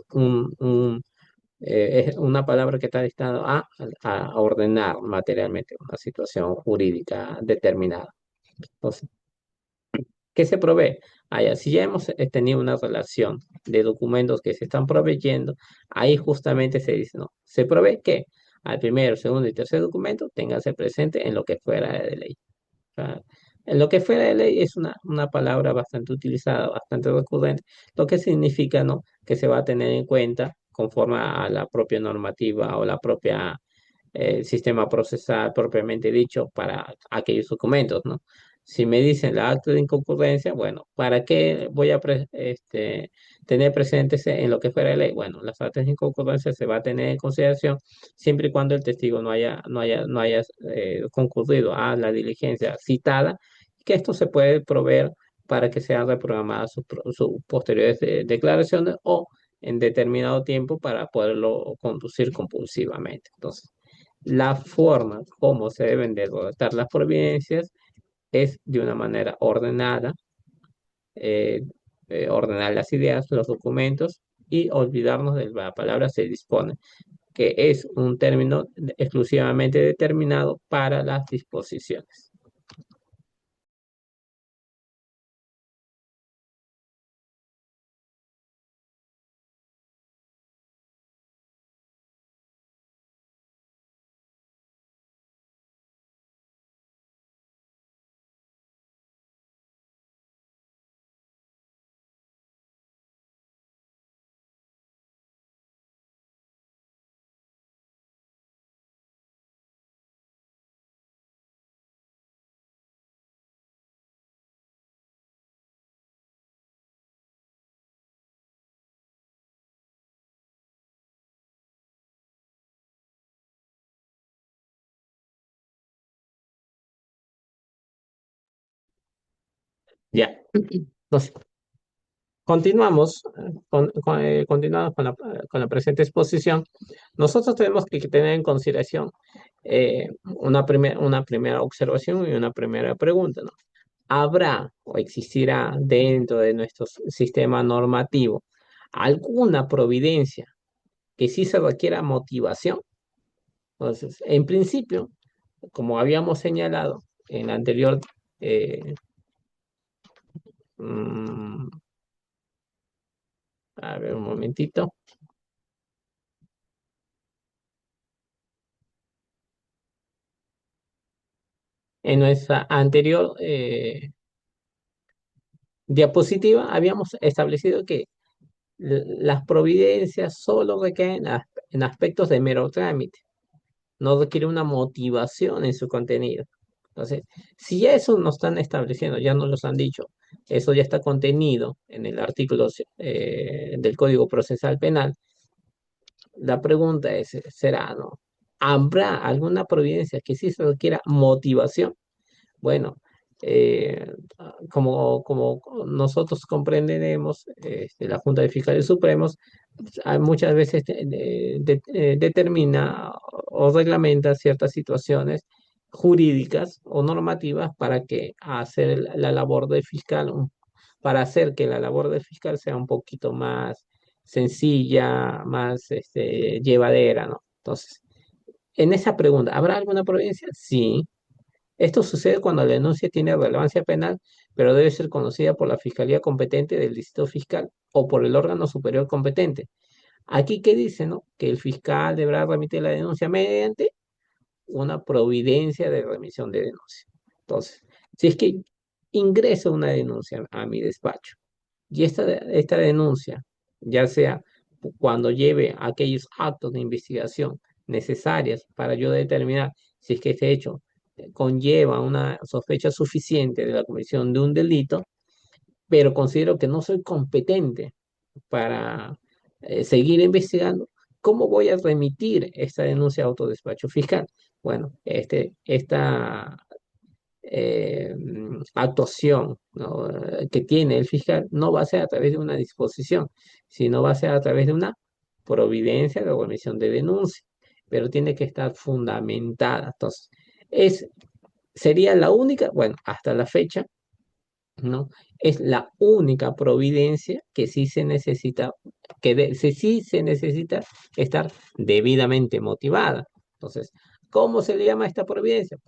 A: una palabra que está destinada a ordenar materialmente una situación jurídica determinada. Entonces, ¿qué se provee? Si ya hemos tenido una relación de documentos que se están proveyendo, ahí justamente se dice, no, se provee que al primero, segundo y tercer documento téngase presente en lo que fuera de ley. O sea, en lo que fuera de ley es una palabra bastante utilizada, bastante recurrente, lo que significa, ¿no? Que se va a tener en cuenta conforme a la propia normativa o la propia sistema procesal propiamente dicho para aquellos documentos, ¿no? Si me dicen la acta de inconcurrencia, bueno, ¿para qué voy a tener presentes en lo que fuera de ley? Bueno, las actas de inconcurrencia se va a tener en consideración siempre y cuando el testigo no haya concurrido a la diligencia citada, que esto se puede proveer para que sean reprogramadas sus posteriores declaraciones o en determinado tiempo para poderlo conducir compulsivamente. Entonces, la forma como se deben de redactar las providencias es de una manera ordenada, eh, ordenar las ideas, los documentos y olvidarnos de la palabra se dispone, que es un término exclusivamente determinado para las disposiciones. Ya. Entonces, continuamos con la presente exposición. Nosotros tenemos que tener en consideración una primera observación y una primera pregunta, ¿no? ¿Habrá o existirá dentro de nuestro sistema normativo alguna providencia que sí se requiera motivación? Entonces, en principio, como habíamos señalado en la anterior, eh, mm, a ver un momentito, en nuestra anterior diapositiva habíamos establecido que las providencias solo recaen en aspectos de mero trámite, no requiere una motivación en su contenido. Entonces, si ya eso nos están estableciendo, ya nos los han dicho, eso ya está contenido en el artículo del Código Procesal Penal, la pregunta es, ¿será, no? ¿Habrá alguna providencia que sí se requiera motivación? Bueno, como nosotros comprenderemos, la Junta de Fiscales Supremos muchas veces determina o reglamenta ciertas situaciones jurídicas o normativas para que hacer la labor del fiscal, para hacer que la labor del fiscal sea un poquito más sencilla, más llevadera, ¿no? Entonces, en esa pregunta, ¿habrá alguna providencia? Sí. Esto sucede cuando la denuncia tiene relevancia penal, pero debe ser conocida por la Fiscalía competente del distrito fiscal o por el órgano superior competente. Aquí, ¿qué dice, no? Que el fiscal deberá remitir la denuncia mediante una providencia de remisión de denuncia. Entonces, si es que ingresa una denuncia a mi despacho y esta denuncia, ya sea cuando lleve aquellos actos de investigación necesarias para yo determinar si es que este hecho conlleva una sospecha suficiente de la comisión de un delito, pero considero que no soy competente para seguir investigando, ¿cómo voy a remitir esta denuncia a autodespacho fiscal? Bueno, esta actuación, ¿no? Que tiene el fiscal no va a ser a través de una disposición, sino va a ser a través de una providencia de remisión de denuncia, pero tiene que estar fundamentada. Entonces, es, sería la única, bueno, hasta la fecha, ¿no? Es la única providencia que sí se necesita, sí se necesita estar debidamente motivada. Entonces, ¿cómo se le llama a esta providencia?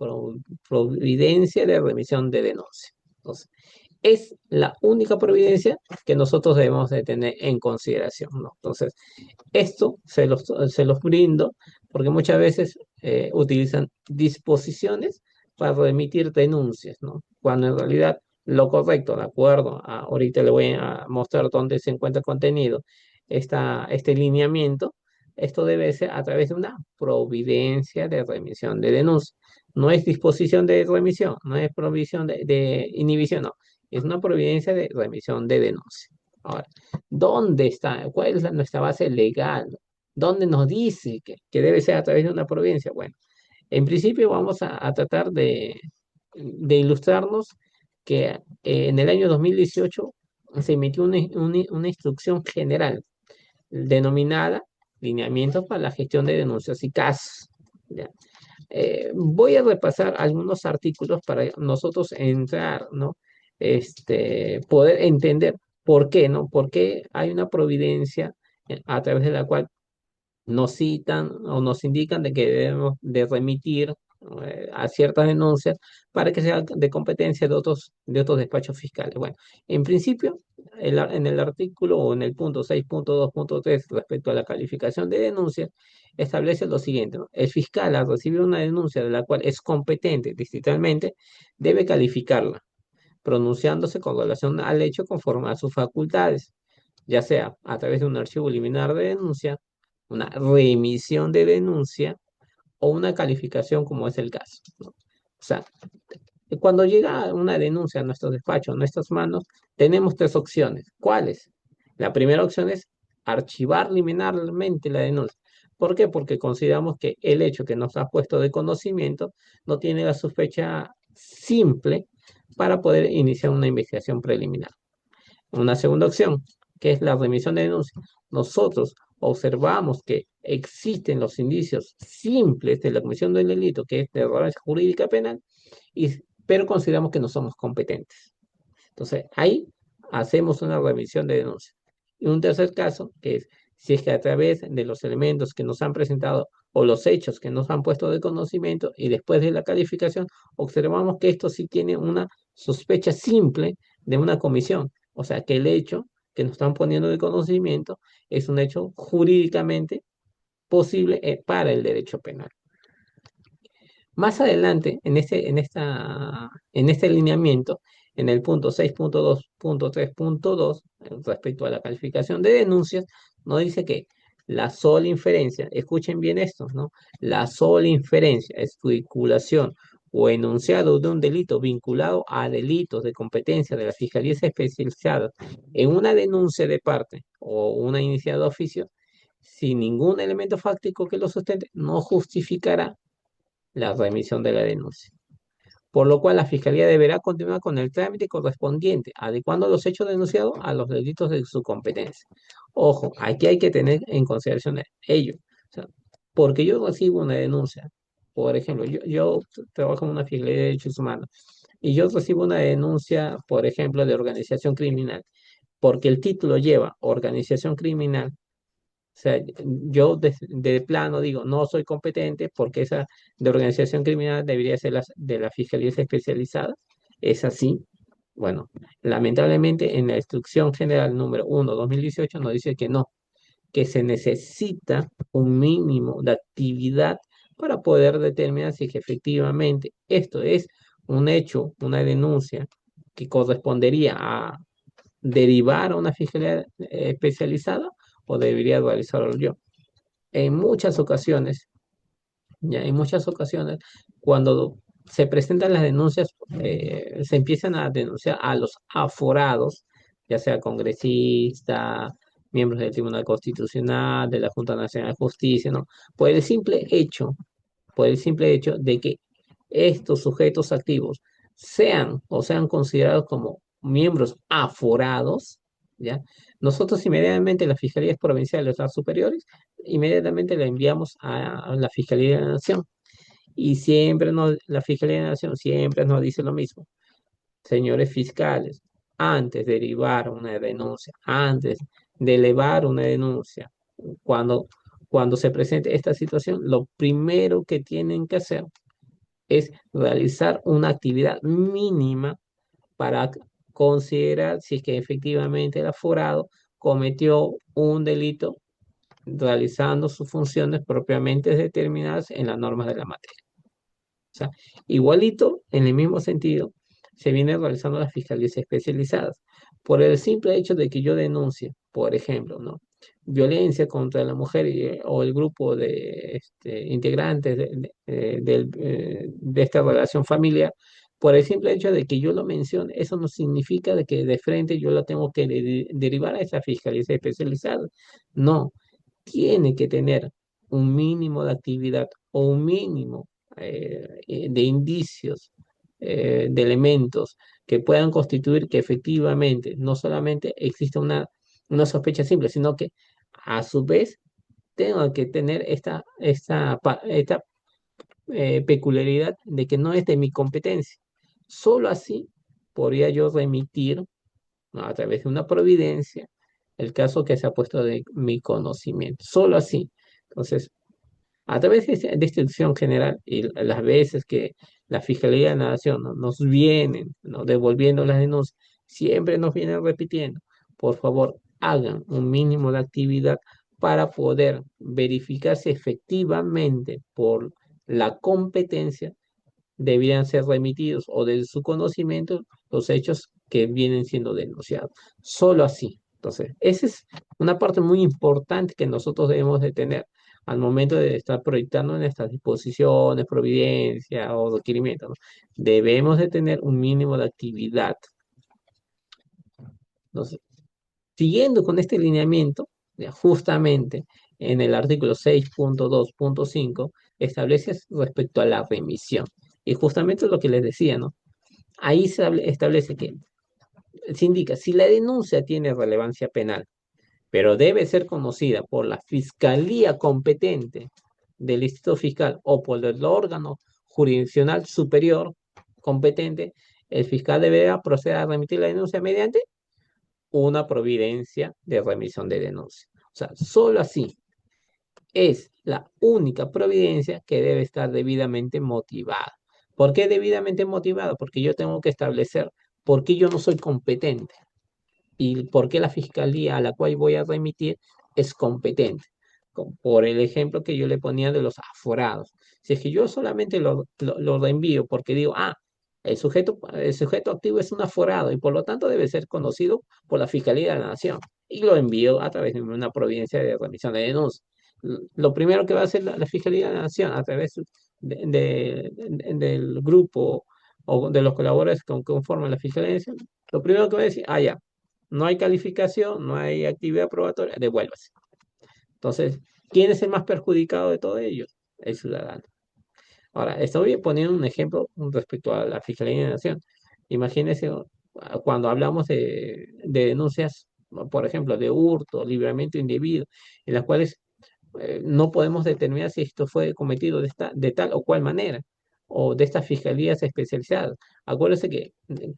A: Providencia de remisión de denuncia. Entonces, es la única providencia que nosotros debemos de tener en consideración, ¿no? Entonces, esto se los brindo porque muchas veces utilizan disposiciones para remitir denuncias, ¿no? Cuando en realidad lo correcto, de acuerdo, ahorita le voy a mostrar dónde se encuentra el contenido, este lineamiento, esto debe ser a través de una providencia de remisión de denuncia. No es disposición de remisión, no es provisión de inhibición, no. Es una providencia de remisión de denuncia. Ahora, ¿dónde está? ¿Cuál es nuestra base legal? ¿Dónde nos dice que debe ser a través de una providencia? Bueno, en principio vamos a tratar de ilustrarnos que en el año 2018 se emitió una instrucción general denominada Lineamientos para la gestión de denuncias y casos. ¿Ya? Voy a repasar algunos artículos para nosotros entrar, ¿no? Poder entender por qué, ¿no? Por qué hay una providencia a través de la cual nos citan o nos indican de que debemos de remitir a ciertas denuncias para que sea de competencia de otros despachos fiscales. Bueno, en principio, en el artículo o en el punto 6.2.3 respecto a la calificación de denuncias, establece lo siguiente, ¿no? El fiscal al recibir una denuncia de la cual es competente distritalmente, debe calificarla, pronunciándose con relación al hecho conforme a sus facultades, ya sea a través de un archivo liminar de denuncia, una remisión de denuncia o una calificación como es el caso, ¿no? O sea, cuando llega una denuncia a nuestro despacho, a nuestras manos, tenemos tres opciones. ¿Cuáles? La primera opción es archivar liminarmente la denuncia. ¿Por qué? Porque consideramos que el hecho que nos ha puesto de conocimiento no tiene la sospecha simple para poder iniciar una investigación preliminar. Una segunda opción, que es la remisión de denuncia. Nosotros observamos que existen los indicios simples de la comisión del delito, que es de relevancia jurídica penal, pero consideramos que no somos competentes. Entonces, ahí hacemos una revisión de denuncia. Y un tercer caso, que es si es que a través de los elementos que nos han presentado o los hechos que nos han puesto de conocimiento y después de la calificación, observamos que esto sí tiene una sospecha simple de una comisión. O sea, que el hecho que nos están poniendo de conocimiento es un hecho jurídicamente posible para el derecho penal. Más adelante, en este alineamiento, en el punto 6.2.3.2, respecto a la calificación de denuncias, nos dice que la sola inferencia, escuchen bien esto, ¿no? La sola inferencia, especulación o enunciado de un delito vinculado a delitos de competencia de las fiscalías especializadas en una denuncia de parte o una iniciada de oficio, sin ningún elemento fáctico que lo sustente, no justificará la remisión de la denuncia. Por lo cual, la Fiscalía deberá continuar con el trámite correspondiente, adecuando los hechos denunciados a los delitos de su competencia. Ojo, aquí hay que tener en consideración ello. O sea, porque yo recibo una denuncia, por ejemplo, yo trabajo en una Fiscalía de Derechos Humanos y yo recibo una denuncia, por ejemplo, de organización criminal, porque el título lleva organización criminal. O sea, yo de plano digo, no soy competente porque esa de organización criminal debería ser de la fiscalía especializada. Es así. Bueno, lamentablemente en la Instrucción General número 1/2018 nos dice que no, que se necesita un mínimo de actividad para poder determinar si es que efectivamente esto es un hecho, una denuncia que correspondería a derivar a una fiscalía especializada o debería realizarlo yo. En muchas ocasiones, ya en muchas ocasiones, cuando se presentan las denuncias, se empiezan a denunciar a los aforados, ya sea congresistas, miembros del Tribunal Constitucional, de la Junta Nacional de Justicia, ¿no? Por el simple hecho, por el simple hecho de que estos sujetos activos sean considerados como miembros aforados, ¿ya? Nosotros inmediatamente, las fiscalías provinciales, las superiores, inmediatamente la enviamos a la Fiscalía de la Nación. Y la Fiscalía de la Nación siempre nos dice lo mismo. Señores fiscales, antes de derivar una denuncia, antes de elevar una denuncia, cuando, cuando se presente esta situación, lo primero que tienen que hacer es realizar una actividad mínima para considerar si es que efectivamente el aforado cometió un delito realizando sus funciones propiamente determinadas en las normas de la materia. O sea, igualito, en el mismo sentido, se viene realizando las fiscalías especializadas. Por el simple hecho de que yo denuncie, por ejemplo, ¿no? violencia contra la mujer o el grupo de integrantes de esta relación familiar, por el simple hecho de que yo lo mencione, eso no significa de que de frente yo lo tengo que derivar a esa fiscalía especializada. No, tiene que tener un mínimo de actividad o un mínimo de indicios, de elementos que puedan constituir que efectivamente no solamente existe una sospecha simple, sino que a su vez tengo que tener esta peculiaridad de que no es de mi competencia. Solo así podría yo remitir, ¿no?, a través de una providencia el caso que se ha puesto de mi conocimiento. Solo así. Entonces, a través de esta instrucción general y las veces que la Fiscalía de la Nación, ¿no?, nos vienen, ¿no?, devolviendo las denuncias, siempre nos vienen repitiendo, por favor, hagan un mínimo de actividad para poder verificar si efectivamente por la competencia debían ser remitidos o de su conocimiento los hechos que vienen siendo denunciados. Solo así. Entonces, esa es una parte muy importante que nosotros debemos de tener al momento de estar proyectando en estas disposiciones, providencia o requerimientos, ¿no? Debemos de tener un mínimo de actividad. Entonces, siguiendo con este lineamiento, ya justamente en el artículo 6.2.5 establece respecto a la remisión. Y justamente lo que les decía, ¿no? Ahí se establece que se indica si la denuncia tiene relevancia penal, pero debe ser conocida por la fiscalía competente del distrito fiscal o por el órgano jurisdiccional superior competente, el fiscal deberá proceder a remitir la denuncia mediante una providencia de remisión de denuncia. O sea, solo así es la única providencia que debe estar debidamente motivada. ¿Por qué debidamente motivada? Porque yo tengo que establecer por qué yo no soy competente y por qué la fiscalía a la cual voy a remitir es competente. Por el ejemplo que yo le ponía de los aforados. Si es que yo solamente lo reenvío porque digo, el sujeto activo es un aforado y por lo tanto debe ser conocido por la Fiscalía de la Nación y lo envío a través de una providencia de remisión de denuncia. Lo primero que va a hacer la Fiscalía de la Nación a través del grupo o de los colaboradores que conforman la Fiscalía de la Nación, lo primero que va a decir, ya, no hay calificación, no hay actividad probatoria, devuélvase. Entonces, ¿quién es el más perjudicado de todo ello? El ciudadano. Ahora, estoy poniendo un ejemplo respecto a la Fiscalía de la Nación. Imagínense cuando hablamos de denuncias, ¿no?, por ejemplo, de hurto, libramiento indebido, en las cuales no podemos determinar si esto fue cometido de tal o cual manera, o de estas fiscalías especializadas. Acuérdense que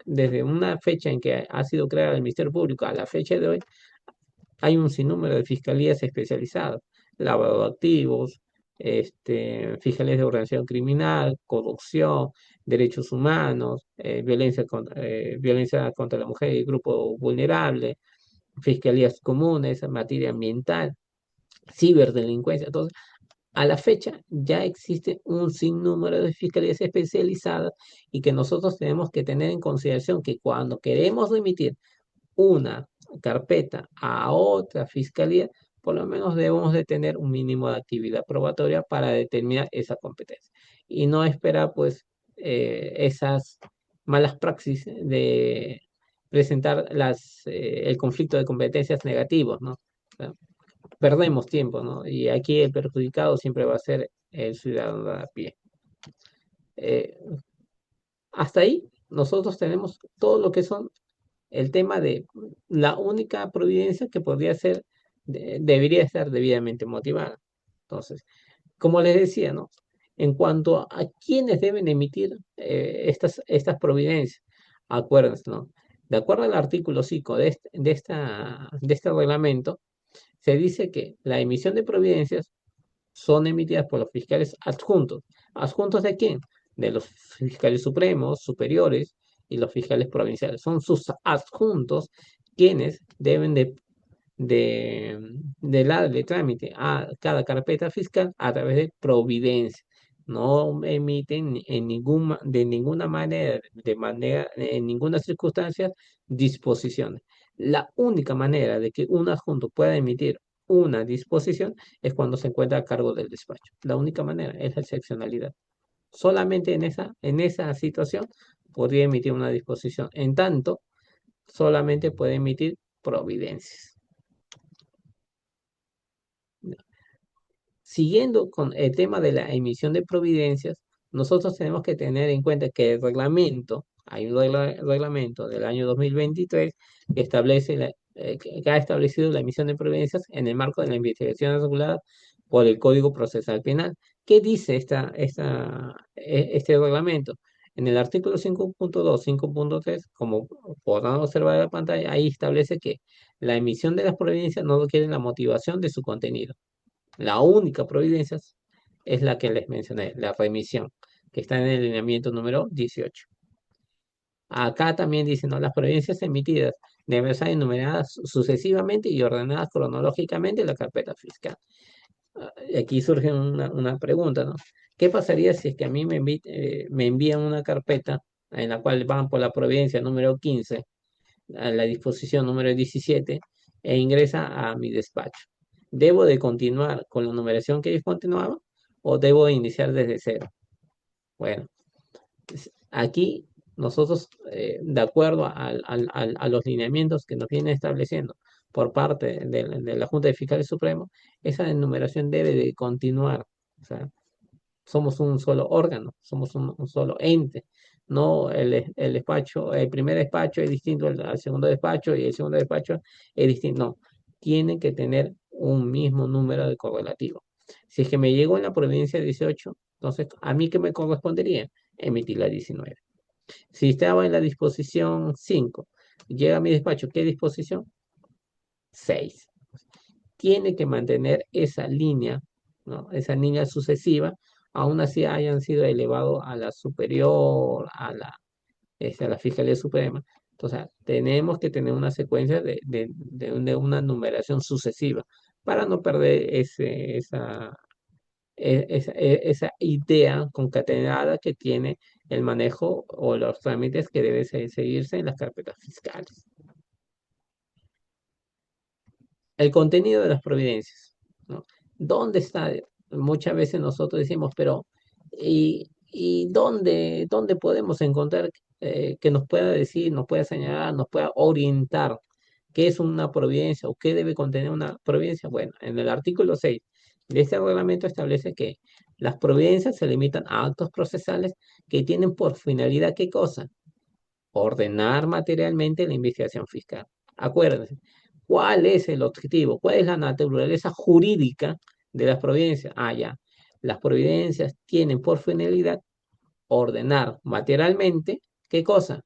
A: desde una fecha en que ha sido creada el Ministerio Público a la fecha de hoy, hay un sinnúmero de fiscalías especializadas, lavado de activos, fiscalías de organización criminal, corrupción, derechos humanos, violencia contra la mujer y grupo vulnerable, fiscalías comunes en materia ambiental, ciberdelincuencia. Entonces, a la fecha ya existe un sinnúmero de fiscalías especializadas y que nosotros tenemos que tener en consideración que cuando queremos remitir una carpeta a otra fiscalía, por lo menos debemos de tener un mínimo de actividad probatoria para determinar esa competencia y no esperar pues esas malas praxis de presentar el conflicto de competencias negativos, ¿no? O sea, perdemos tiempo, ¿no? Y aquí el perjudicado siempre va a ser el ciudadano de a pie. Eh, Hasta ahí nosotros tenemos todo lo que son el tema de la única providencia que podría ser, debería estar debidamente motivada. Entonces, como les decía, ¿no? En cuanto a quienes deben emitir estas providencias, acuérdense, ¿no? De acuerdo al artículo 5 de este reglamento, se dice que la emisión de providencias son emitidas por los fiscales adjuntos. ¿Adjuntos de quién? De los fiscales supremos, superiores y los fiscales provinciales. Son sus adjuntos quienes deben de, de darle trámite a cada carpeta fiscal a través de providencia. No emiten de ninguna manera, en ninguna circunstancia, disposiciones. La única manera de que un adjunto pueda emitir una disposición es cuando se encuentra a cargo del despacho. La única manera es la excepcionalidad. Solamente en esa situación podría emitir una disposición. En tanto, solamente puede emitir providencias. Siguiendo con el tema de la emisión de providencias, nosotros tenemos que tener en cuenta que el reglamento, hay un reglamento del año 2023 que que ha establecido la emisión de providencias en el marco de la investigación regulada por el Código Procesal Penal. ¿Qué dice este reglamento? En el artículo 5.2, 5.3, como podrán observar en la pantalla, ahí establece que la emisión de las providencias no requiere la motivación de su contenido. La única providencia es la que les mencioné, la remisión, que está en el lineamiento número 18. Acá también dicen, ¿no? Las providencias emitidas deben ser enumeradas sucesivamente y ordenadas cronológicamente en la carpeta fiscal. Aquí surge una pregunta, ¿no? ¿Qué pasaría si es que a mí me envían una carpeta en la cual van por la providencia número 15 a la disposición número 17 e ingresa a mi despacho? ¿Debo de continuar con la numeración que ellos continuaban o debo de iniciar desde cero? Bueno, aquí nosotros, de acuerdo a los lineamientos que nos vienen estableciendo por parte de la Junta de Fiscales Supremos, esa enumeración debe de continuar. O sea, somos un solo órgano, somos un solo ente. No el despacho, el primer despacho es distinto al segundo despacho y el segundo despacho es distinto. No, tienen que tener un mismo número de correlativo. Si es que me llegó en la providencia 18, entonces a mí qué me correspondería emitir la 19. Si estaba en la disposición 5, llega a mi despacho, ¿qué disposición? 6. Tiene que mantener esa línea, ¿no? Esa línea sucesiva, aún así hayan sido elevados a la superior, a la Fiscalía Suprema. Entonces, tenemos que tener una secuencia de una numeración sucesiva para no perder esa idea concatenada que tiene el manejo o los trámites que deben seguirse en las carpetas fiscales. El contenido de las providencias, ¿no? ¿Dónde está? Muchas veces nosotros decimos, pero ¿y dónde podemos encontrar que nos pueda decir, nos pueda señalar, nos pueda orientar qué es una providencia o qué debe contener una providencia? Bueno, en el artículo 6 de este reglamento establece que las providencias se limitan a actos procesales que tienen por finalidad, ¿qué cosa? Ordenar materialmente la investigación fiscal. Acuérdense, ¿cuál es el objetivo? ¿Cuál es la naturaleza jurídica de las providencias? Ah, ya. Las providencias tienen por finalidad ordenar materialmente, ¿qué cosa?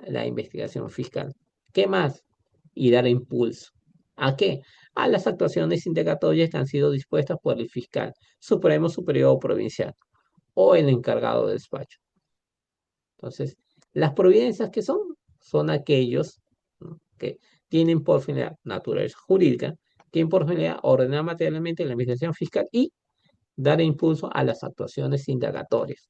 A: La investigación fiscal. ¿Qué más? Y dar impulso. ¿A qué? A las actuaciones indagatorias que han sido dispuestas por el fiscal supremo, superior o provincial o el encargado de despacho. Entonces, las providencias que son aquellos, ¿no?, que tienen por finalidad naturaleza jurídica, tienen por finalidad ordenar materialmente la investigación fiscal y dar impulso a las actuaciones indagatorias.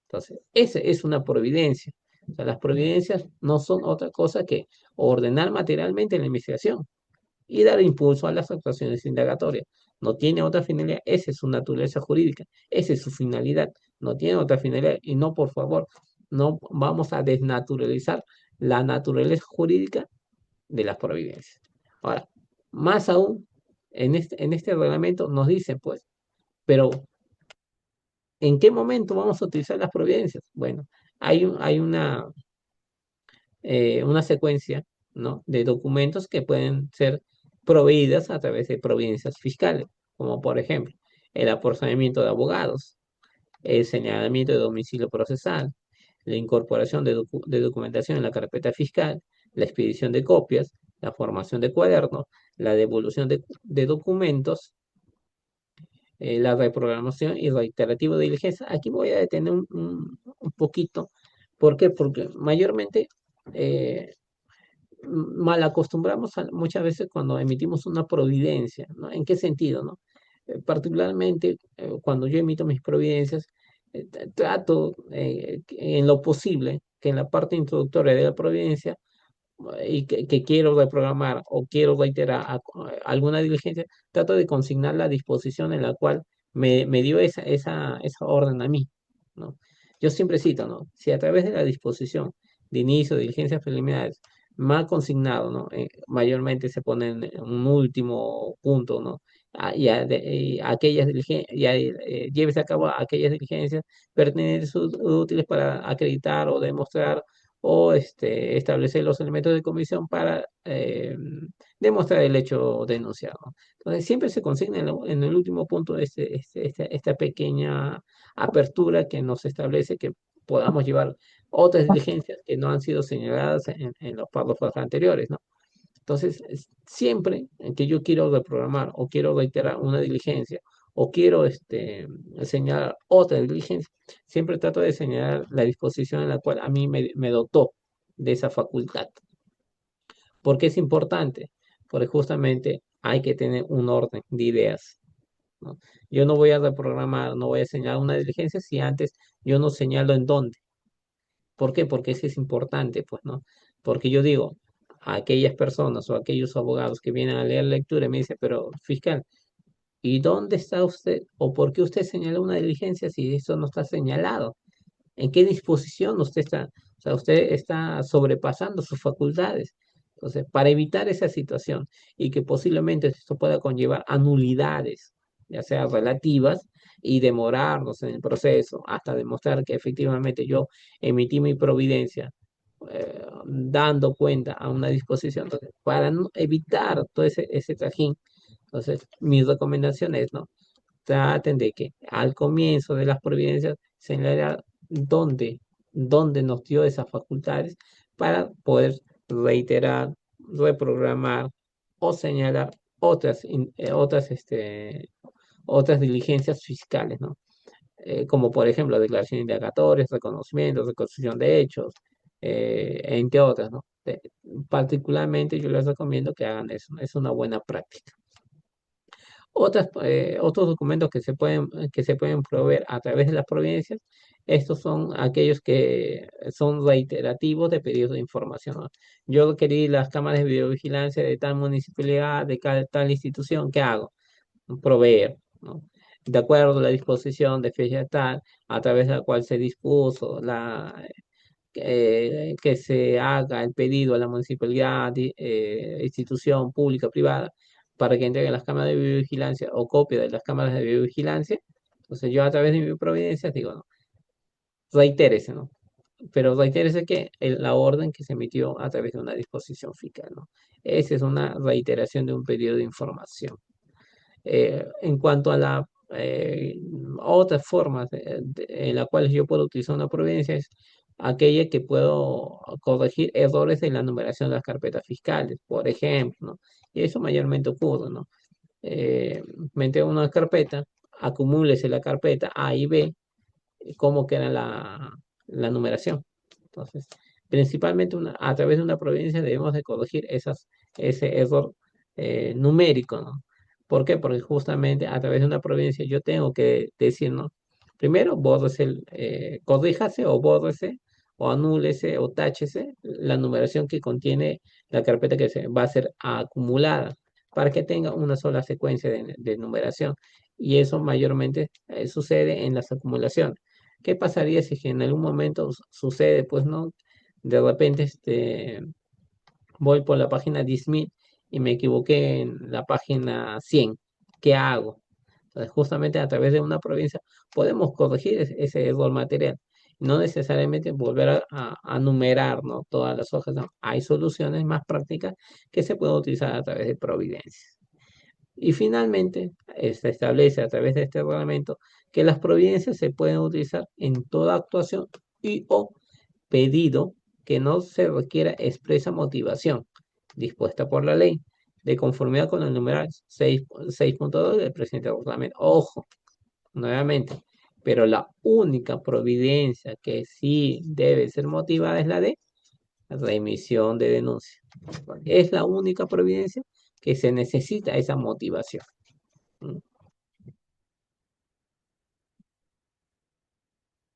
A: Entonces, esa es una providencia. O sea, las providencias no son otra cosa que ordenar materialmente la investigación y dar impulso a las actuaciones indagatorias. No tiene otra finalidad, esa es su naturaleza jurídica, esa es su finalidad, no tiene otra finalidad. Y no, por favor, no vamos a desnaturalizar la naturaleza jurídica de las providencias. Ahora, más aún, en este reglamento nos dice, pues, pero ¿en qué momento vamos a utilizar las providencias? Bueno, hay una secuencia, ¿no?, de documentos que pueden ser proveídas a través de providencias fiscales, como por ejemplo el apoderamiento de abogados, el señalamiento de domicilio procesal, la incorporación de documentación en la carpeta fiscal, la expedición de copias, la formación de cuadernos, la devolución de documentos, la reprogramación y reiterativo de diligencia. Aquí voy a detener un poquito. ¿Por qué? Porque mayormente eh, mal acostumbramos muchas veces cuando emitimos una providencia, ¿no? ¿En qué sentido, no? Particularmente cuando yo emito mis providencias, trato en lo posible que en la parte introductoria de la providencia que quiero reprogramar o quiero reiterar alguna diligencia, trato de consignar la disposición en la cual me dio esa orden a mí, ¿no? Yo siempre cito, ¿no? Si a través de la disposición de inicio de diligencias preliminares me ha consignado, ¿no? Mayormente se pone en un último punto, ¿no? Y aquellas diligencias, llévese a cabo aquellas diligencias pertinentes útiles para acreditar o demostrar o establecer los elementos de comisión para demostrar el hecho denunciado. Entonces, siempre se consigna en el último punto esta pequeña apertura que nos establece que podamos llevar otras diligencias que no han sido señaladas en los párrafos anteriores, ¿no? Entonces, siempre que yo quiero reprogramar o quiero reiterar una diligencia o quiero señalar otra diligencia, siempre trato de señalar la disposición en la cual a mí me dotó de esa facultad. ¿Por qué es importante? Porque justamente hay que tener un orden de ideas, ¿no? Yo no voy a reprogramar, no voy a señalar una diligencia si antes yo no señalo en dónde. ¿Por qué? Porque eso es importante, pues, ¿no? Porque yo digo, a aquellas personas o aquellos abogados que vienen a leer lectura y me dicen, pero fiscal, ¿y dónde está usted? ¿O por qué usted señala una diligencia si eso no está señalado? ¿En qué disposición usted está? O sea, usted está sobrepasando sus facultades. Entonces, para evitar esa situación y que posiblemente esto pueda conllevar a nulidades, ya sea relativas, y demorarnos en el proceso hasta demostrar que efectivamente yo emití mi providencia dando cuenta a una disposición. Entonces, para evitar todo ese trajín, entonces, mi recomendación es, ¿no? Traten de que al comienzo de las providencias señalar dónde, dónde nos dio esas facultades para poder reiterar, reprogramar o señalar otras diligencias fiscales, ¿no? Como por ejemplo declaraciones indagatorias, reconocimientos, reconstrucción de hechos, entre otras, ¿no? Particularmente yo les recomiendo que hagan eso, ¿no? Es una buena práctica. Otros documentos que se pueden proveer a través de las providencias, estos son aquellos que son reiterativos de pedidos de información, ¿no? Yo requerí las cámaras de videovigilancia de tal municipalidad, de tal institución, ¿qué hago? Proveer, ¿no? De acuerdo a la disposición de fecha tal, a través de la cual se dispuso que se haga el pedido a la municipalidad, institución pública, privada, para que entreguen las cámaras de videovigilancia o copia de las cámaras de videovigilancia. Entonces yo a través de mi providencia digo, no, reitérese, ¿no? Pero reitérese que la orden que se emitió a través de una disposición fiscal, ¿no? Esa es una reiteración de un pedido de información. En cuanto a la otras formas en las cuales yo puedo utilizar una providencia es aquella que puedo corregir errores en la numeración de las carpetas fiscales, por ejemplo, ¿no? Y eso mayormente ocurre, ¿no? Me entrega una carpeta, acumúlese la carpeta A y B, cómo queda la numeración. Entonces, principalmente a través de una providencia debemos de corregir ese error numérico, ¿no? ¿Por qué? Porque justamente a través de una providencia yo tengo que decir, ¿no? Primero, corríjase o bórrese o anúlese o táchese la numeración que contiene la carpeta que va a ser acumulada para que tenga una sola secuencia de numeración. Y eso mayormente sucede en las acumulaciones. ¿Qué pasaría si que en algún momento sucede, pues, no? De repente, voy por la página 10.000 y me equivoqué en la página 100. ¿Qué hago? Entonces, justamente a través de una provincia podemos corregir ese error material. No necesariamente volver a numerar, ¿no? Todas las hojas, ¿no? Hay soluciones más prácticas que se pueden utilizar a través de providencias. Y finalmente, se establece a través de este reglamento que las providencias se pueden utilizar en toda actuación y o pedido que no se requiera expresa motivación dispuesta por la ley, de conformidad con el numeral 6.2 del presente reglamento. Ojo, nuevamente, pero la única providencia que sí debe ser motivada es la de remisión de denuncia. Es la única providencia que se necesita esa motivación.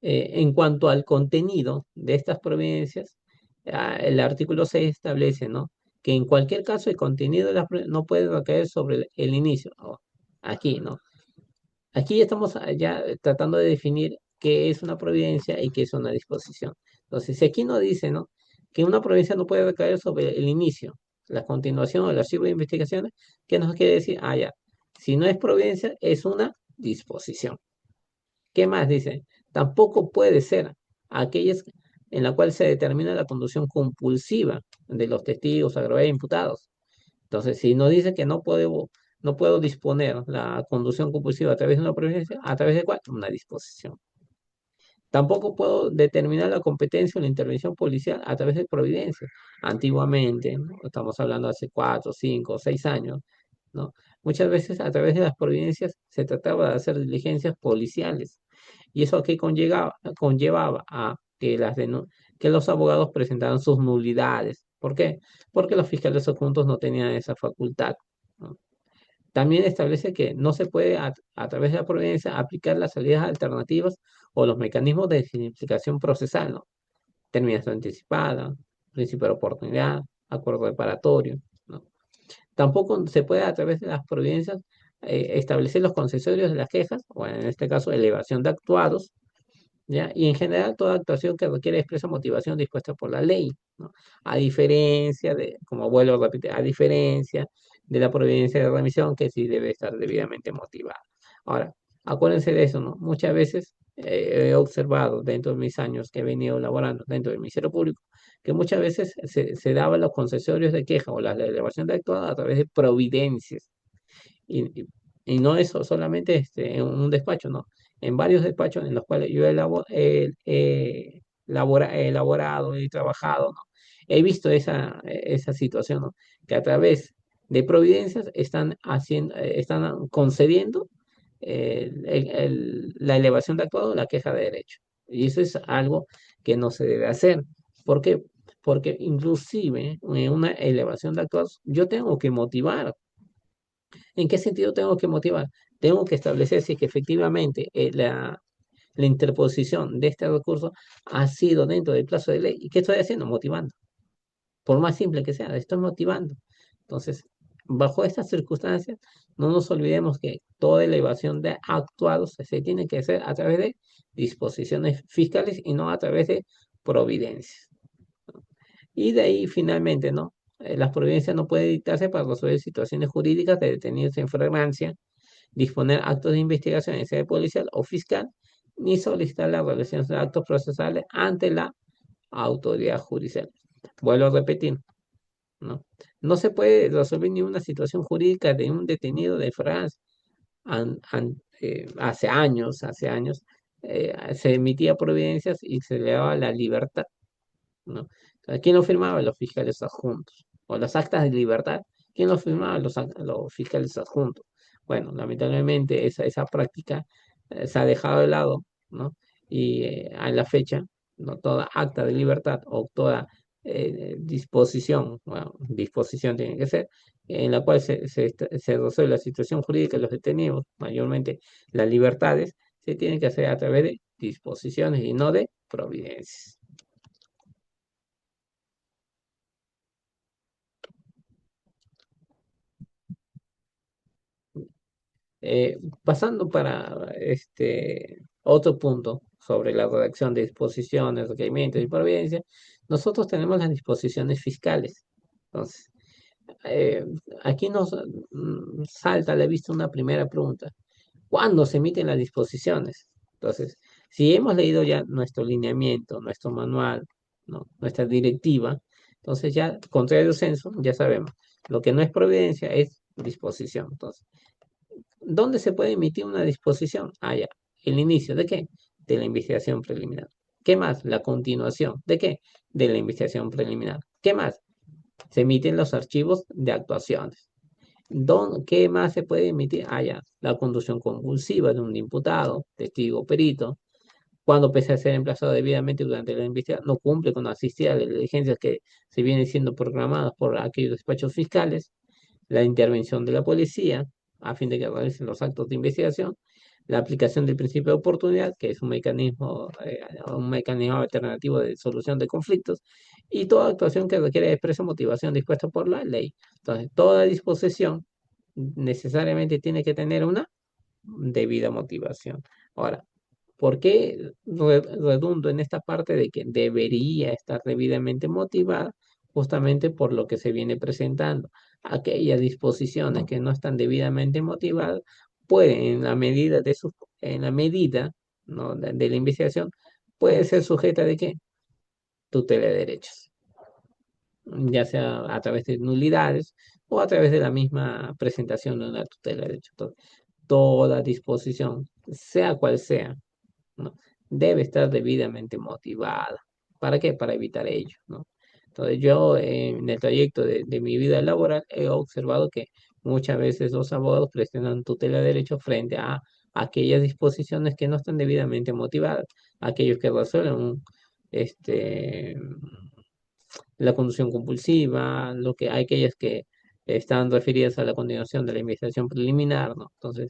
A: En cuanto al contenido de estas providencias, El artículo 6 establece, ¿no? Que en cualquier caso el contenido de no puede recaer sobre el inicio. Aquí, ¿no? Aquí ya estamos ya tratando de definir qué es una providencia y qué es una disposición. Entonces, si aquí no dice, ¿no? Que una providencia no puede recaer sobre el inicio, la continuación o el archivo de investigaciones, ¿qué nos quiere decir? Ah, ya. Si no es providencia, es una disposición. ¿Qué más dice? Tampoco puede ser aquellas en la cual se determina la conducción compulsiva de los testigos, agravados e imputados. Entonces, si nos dice que no puedo disponer la conducción compulsiva a través de una providencia, ¿a través de cuál? Una disposición. Tampoco puedo determinar la competencia o la intervención policial a través de providencia. Antiguamente, ¿no? Estamos hablando hace 4, 5, 6 años, ¿no? Muchas veces a través de las providencias se trataba de hacer diligencias policiales. Y eso que conllevaba a que, que los abogados presentaran sus nulidades. ¿Por qué? Porque los fiscales adjuntos no tenían esa facultad, ¿no? También establece que no se puede, a través de la providencia, aplicar las salidas alternativas o los mecanismos de significación procesal, ¿no? Terminación anticipada, principio de oportunidad, acuerdo reparatorio, ¿no? Tampoco se puede, a través de las providencias, establecer los concesorios de las quejas, o en este caso, elevación de actuados, ¿ya? Y en general, toda actuación que requiere expresa motivación dispuesta por la ley, ¿no? A diferencia de, como vuelvo a repetir, a diferencia de la providencia de remisión, que sí debe estar debidamente motivada. Ahora, acuérdense de eso, ¿no? Muchas veces he observado dentro de mis años que he venido laborando dentro del Ministerio Público, que muchas veces se daban los concesorios de queja o la elevación de actuado a través de providencias. Y, y- y no eso solamente en un despacho, no. En varios despachos en los cuales yo he elaborado, he trabajado, ¿no? He visto esa situación, ¿no? Que a través de providencias están concediendo la elevación de actuado, la queja de derecho. Y eso es algo que no se debe hacer. ¿Por qué? Porque inclusive en una elevación de actuados, yo tengo que motivar. ¿En qué sentido tengo que motivar? Tengo que establecer si que efectivamente la interposición de este recurso ha sido dentro del plazo de ley. ¿Y qué estoy haciendo? Motivando. Por más simple que sea, estoy motivando. Entonces, bajo estas circunstancias, no nos olvidemos que toda elevación de actuados se tiene que hacer a través de disposiciones fiscales y no a través de providencias. Y de ahí, finalmente, ¿no? Las providencias no pueden dictarse para resolver situaciones jurídicas de detenidos en flagrancia, disponer actos de investigación en sede policial o fiscal, ni solicitar la realización de actos procesales ante la autoridad judicial. Vuelvo a repetir, ¿no? No se puede resolver ninguna situación jurídica de un detenido de Francia. Hace años, se emitía providencias y se le daba la libertad, ¿no? ¿Quién lo firmaba? Los fiscales adjuntos. O las actas de libertad, ¿quién lo firmaba? Los fiscales adjuntos. Bueno, lamentablemente esa práctica se ha dejado de lado, ¿no? Y a la fecha, ¿no? Toda acta de libertad o toda disposición, bueno, disposición tiene que ser, en la cual se resuelve la situación jurídica de los detenidos, mayormente las libertades, se tiene que hacer a través de disposiciones y no de providencias. Pasando para este otro punto sobre la redacción de disposiciones, requerimientos y providencia, nosotros tenemos las disposiciones fiscales. Entonces, eh, aquí nos salta a la vista una primera pregunta. ¿Cuándo se emiten las disposiciones? Entonces, si hemos leído ya nuestro lineamiento, nuestro manual, ¿no? Nuestra directiva, entonces ya, contrario al censo, ya sabemos, lo que no es providencia es disposición. Entonces, ¿dónde se puede emitir una disposición? Ah, ya. ¿El inicio de qué? De la investigación preliminar. ¿Qué más? La continuación. ¿De qué? De la investigación preliminar. ¿Qué más? Se emiten los archivos de actuaciones. ¿Qué más se puede emitir? Ah, ya. La conducción compulsiva de un imputado, testigo, perito. Cuando pese a ser emplazado debidamente durante la investigación, no cumple con asistir a las diligencias que se vienen siendo programadas por aquellos despachos fiscales, la intervención de la policía a fin de que realicen los actos de investigación, la aplicación del principio de oportunidad, que es un mecanismo alternativo de solución de conflictos, y toda actuación que requiere expresa motivación dispuesta por la ley. Entonces, toda disposición necesariamente tiene que tener una debida motivación. Ahora, ¿por qué redundo en esta parte de que debería estar debidamente motivada? Justamente por lo que se viene presentando. Aquellas disposiciones que no están debidamente motivadas pueden, en la medida en la medida, ¿no?, de la investigación, puede ser sujeta de qué? Tutela de derechos, ya sea a través de nulidades o a través de la misma presentación de una tutela de derechos. Entonces, toda disposición, sea cual sea, ¿no?, debe estar debidamente motivada. ¿Para qué? Para evitar ello, ¿no? Entonces yo en el trayecto de mi vida laboral he observado que muchas veces los abogados presionan tutela de derecho frente a aquellas disposiciones que no están debidamente motivadas, aquellos que resuelven este, la conducción compulsiva, lo que hay aquellas que están referidas a la continuación de la investigación preliminar, ¿no? Entonces,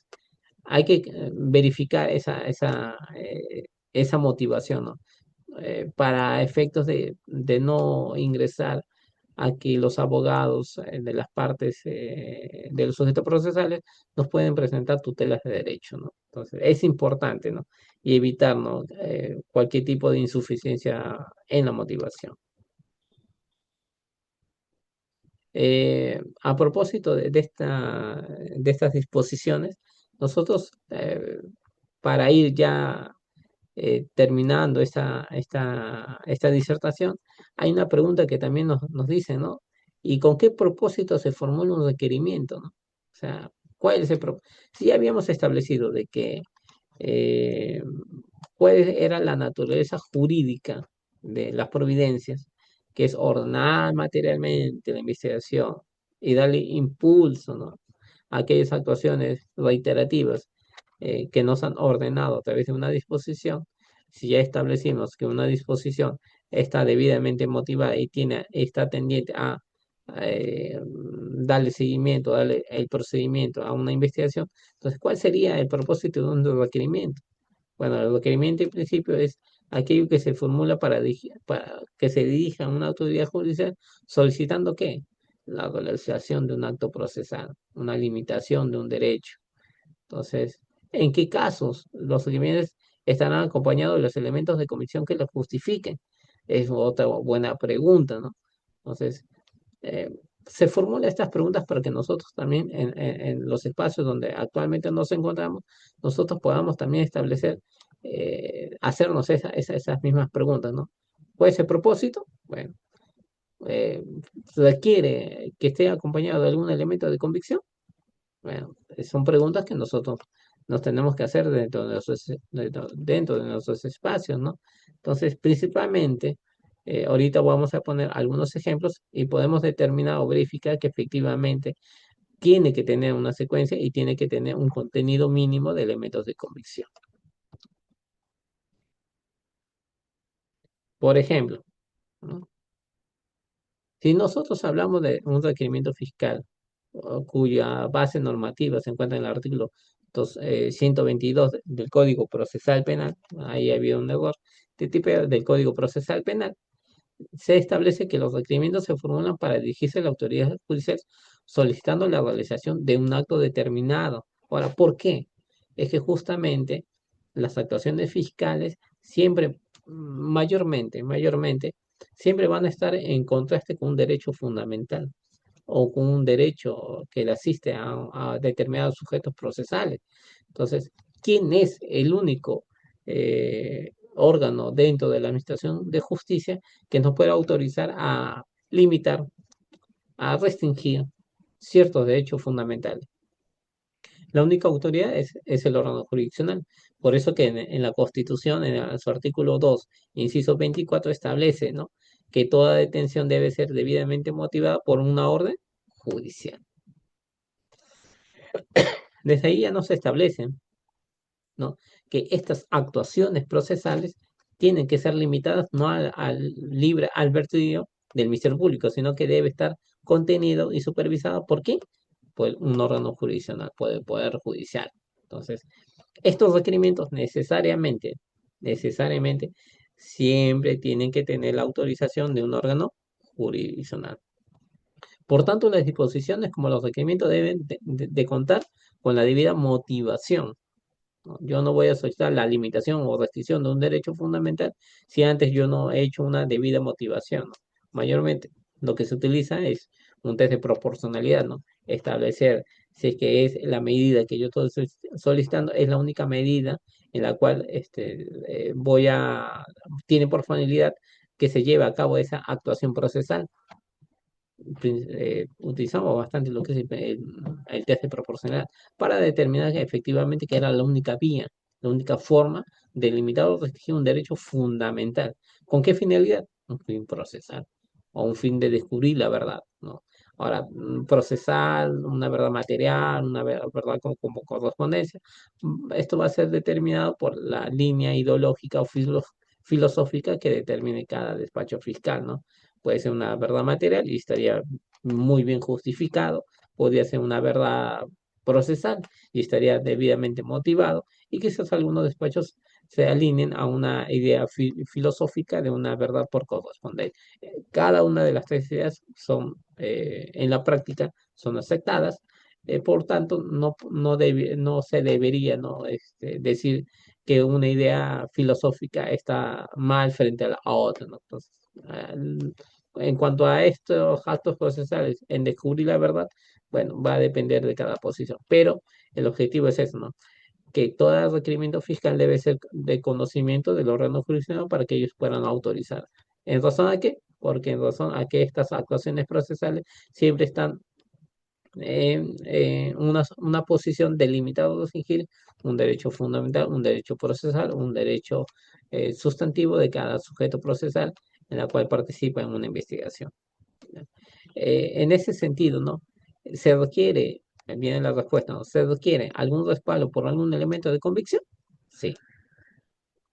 A: hay que verificar esa motivación, ¿no? Para efectos de no ingresar a que los abogados de las partes de los sujetos procesales nos pueden presentar tutelas de derecho, ¿no? Entonces, es importante, ¿no? Y evitar, ¿no?, cualquier tipo de insuficiencia en la motivación. A propósito de estas disposiciones, nosotros, para ir ya terminando esta disertación, hay una pregunta que también nos dice, ¿no? ¿Y con qué propósito se formula un requerimiento, ¿no? O sea, ¿cuál es el propósito? Si ya habíamos establecido de que eh, cuál era la naturaleza jurídica de las providencias, que es ordenar materialmente la investigación y darle impulso, ¿no?, a aquellas actuaciones reiterativas que nos han ordenado a través de una disposición. Si ya establecimos que una disposición está debidamente motivada y está tendiente a darle seguimiento, darle el procedimiento a una investigación, entonces, ¿cuál sería el propósito de un requerimiento? Bueno, el requerimiento en principio es aquello que se formula para que se dirija a una autoridad judicial solicitando ¿qué? La realización de un acto procesal, una limitación de un derecho. Entonces, ¿en qué casos los requerimientos estarán acompañados de los elementos de convicción que los justifiquen? Es otra buena pregunta, ¿no? Entonces, eh, se formulan estas preguntas para que nosotros también en los espacios donde actualmente nos encontramos, nosotros podamos también establecer, hacernos esas mismas preguntas, ¿no? ¿Cuál es el propósito? Bueno, eh, ¿requiere que esté acompañado de algún elemento de convicción? Bueno, son preguntas que nosotros nos tenemos que hacer dentro de nuestros espacios, ¿no? Entonces, principalmente, ahorita vamos a poner algunos ejemplos y podemos determinar o verificar que efectivamente tiene que tener una secuencia y tiene que tener un contenido mínimo de elementos de convicción. Por ejemplo, ¿no?, si nosotros hablamos de un requerimiento fiscal cuya base normativa se encuentra en el artículo 122 del Código Procesal Penal, ahí había un error de tipo del Código Procesal Penal, se establece que los requerimientos se formulan para dirigirse a la autoridad judicial solicitando la realización de un acto determinado. Ahora, ¿por qué? Es que justamente las actuaciones fiscales siempre, mayormente, siempre van a estar en contraste con un derecho fundamental o con un derecho que le asiste a determinados sujetos procesales. Entonces, ¿quién es el único órgano dentro de la Administración de Justicia que nos puede autorizar a limitar, a restringir ciertos derechos fundamentales? La única autoridad es el órgano jurisdiccional. Por eso que en la Constitución, su artículo 2, inciso 24, establece, ¿no?, que toda detención debe ser debidamente motivada por una orden judicial. Desde ahí ya no se establecen, ¿no?, que estas actuaciones procesales tienen que ser limitadas no al libre albedrío del Ministerio Público, sino que debe estar contenido y supervisado por ¿qué? Por un órgano jurisdiccional, por el Poder Judicial. Entonces, estos requerimientos necesariamente siempre tienen que tener la autorización de un órgano jurisdiccional. Por tanto, las disposiciones como los requerimientos deben de contar con la debida motivación, ¿no? Yo no voy a solicitar la limitación o restricción de un derecho fundamental si antes yo no he hecho una debida motivación, ¿no? Mayormente lo que se utiliza es un test de proporcionalidad, ¿no? Establecer si es que es la medida que yo estoy solicitando, es la única medida en la cual tiene por finalidad que se lleve a cabo esa actuación procesal. Utilizamos bastante lo que es el test de proporcionalidad para determinar que efectivamente que era la única vía, la única forma de limitar o restringir un derecho fundamental. ¿Con qué finalidad? Un fin procesal o un fin de descubrir la verdad, ¿no? Ahora, procesal, una verdad material, una verdad como correspondencia, esto va a ser determinado por la línea ideológica o filosófica que determine cada despacho fiscal, ¿no? Puede ser una verdad material y estaría muy bien justificado, podría ser una verdad procesal y estaría debidamente motivado, y quizás algunos despachos se alineen a una idea filosófica de una verdad por corresponder. Cada una de las tres ideas son, en la práctica, son aceptadas. Por tanto, no se debería, ¿no? Decir que una idea filosófica está mal frente a la a otra, ¿no? Entonces, en cuanto a estos actos procesales, en descubrir la verdad, bueno, va a depender de cada posición, pero el objetivo es eso, ¿no? Que todo requerimiento fiscal debe ser de conocimiento del órgano jurisdiccional para que ellos puedan autorizar. ¿En razón a qué? Porque en razón a que estas actuaciones procesales siempre están en una posición delimitada o restringir un derecho fundamental, un derecho procesal, un derecho sustantivo de cada sujeto procesal en la cual participa en una investigación. En ese sentido, ¿no? Se requiere, viene la respuesta, ¿no? ¿Se requiere algún respaldo por algún elemento de convicción? Sí.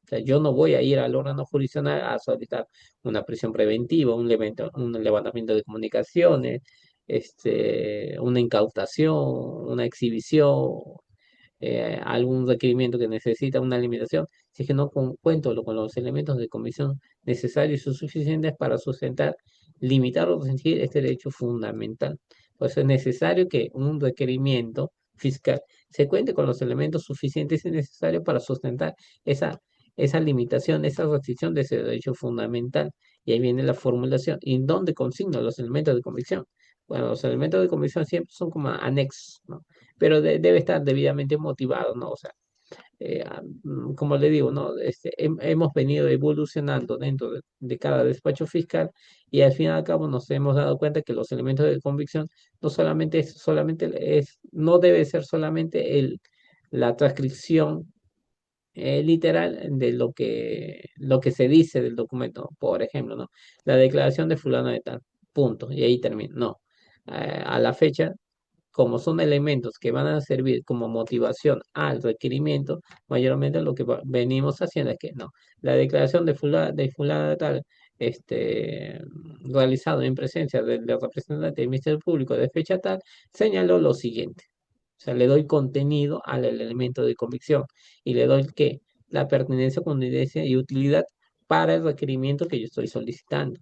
A: O sea, yo no voy a ir al órgano jurisdiccional a solicitar una prisión preventiva, un levantamiento de comunicaciones, una incautación, una exhibición, algún requerimiento que necesita una limitación, si es que no cuento con los elementos de convicción necesarios y suficientes para sustentar, limitar o restringir este derecho fundamental. Por eso es necesario que un requerimiento fiscal se cuente con los elementos suficientes y necesarios para sustentar esa, esa limitación, esa restricción de ese derecho fundamental. Y ahí viene la formulación. ¿Y dónde consigno los elementos de convicción? Bueno, los elementos de convicción siempre son como anexos, ¿no? Pero debe estar debidamente motivado, ¿no? O sea, como le digo, ¿no? Hemos venido evolucionando dentro de cada despacho fiscal y al fin y al cabo nos hemos dado cuenta que los elementos de convicción no debe ser solamente la transcripción literal de lo que se dice del documento, por ejemplo, ¿no? La declaración de fulano de tal, punto, y ahí termina. No. A la fecha, como son elementos que van a servir como motivación al requerimiento, mayormente lo que venimos haciendo es que no, la declaración de fulana de tal, este, realizado en presencia del representante del Ministerio Público de fecha tal, señaló lo siguiente. O sea, le doy contenido al elemento de convicción y le doy que la pertenencia, conveniencia y utilidad para el requerimiento que yo estoy solicitando.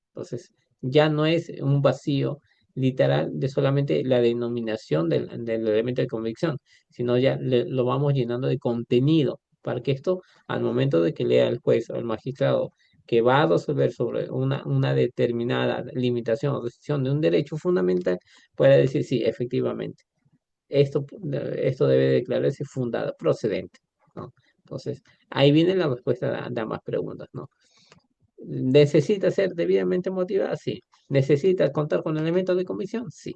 A: Entonces, ya no es un vacío literal de solamente la denominación del elemento de convicción, sino ya lo vamos llenando de contenido para que esto, al momento de que lea el juez o el magistrado que va a resolver sobre una determinada limitación o restricción de un derecho fundamental, pueda decir, sí, efectivamente, esto debe declararse fundado, procedente, ¿no? Entonces, ahí viene la respuesta de ambas preguntas, ¿no? ¿Necesita ser debidamente motivada? Sí. ¿Necesita contar con elementos de convicción? Sí.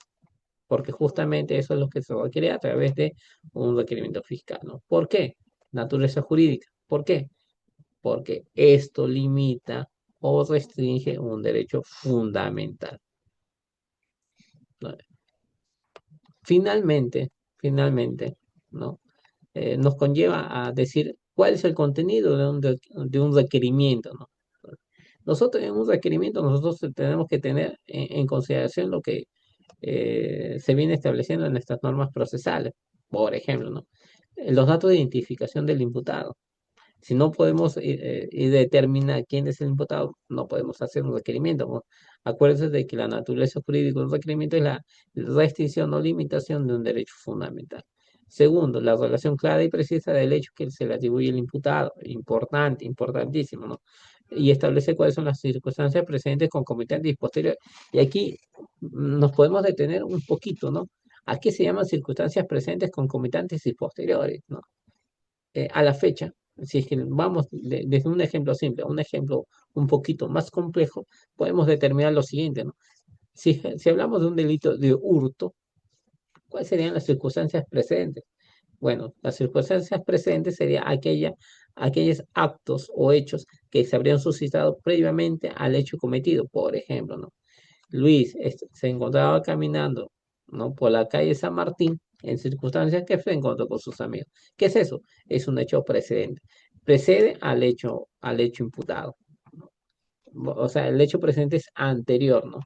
A: Porque justamente eso es lo que se requiere a través de un requerimiento fiscal, ¿no? ¿Por qué? Naturaleza jurídica. ¿Por qué? Porque esto limita o restringe un derecho fundamental, ¿no? Finalmente, finalmente, ¿no? Nos conlleva a decir cuál es el contenido de un requerimiento, ¿no? Nosotros en un requerimiento, nosotros tenemos que tener en consideración lo que se viene estableciendo en estas normas procesales. Por ejemplo, ¿no? Los datos de identificación del imputado. Si no podemos determinar quién es el imputado, no podemos hacer un requerimiento, ¿no? Acuérdense de que la naturaleza jurídica de un requerimiento es la restricción o limitación de un derecho fundamental. Segundo, la relación clara y precisa del hecho que se le atribuye al imputado. Importante, importantísimo, ¿no? Y establece cuáles son las circunstancias presentes, concomitantes y posteriores. Y aquí nos podemos detener un poquito, ¿no? ¿A qué se llaman circunstancias presentes, concomitantes y posteriores, ¿no? A la fecha, si es que vamos desde un ejemplo simple a un ejemplo un poquito más complejo, podemos determinar lo siguiente, ¿no? Si hablamos de un delito de hurto, ¿cuáles serían las circunstancias presentes? Bueno, las circunstancias presentes serían aquellos actos o hechos que se habrían suscitado previamente al hecho cometido. Por ejemplo, ¿no? Luis se encontraba caminando, ¿no? Por la calle San Martín en circunstancias que se encontró con sus amigos. ¿Qué es eso? Es un hecho precedente. Precede al hecho imputado. O sea, el hecho presente es anterior, ¿no?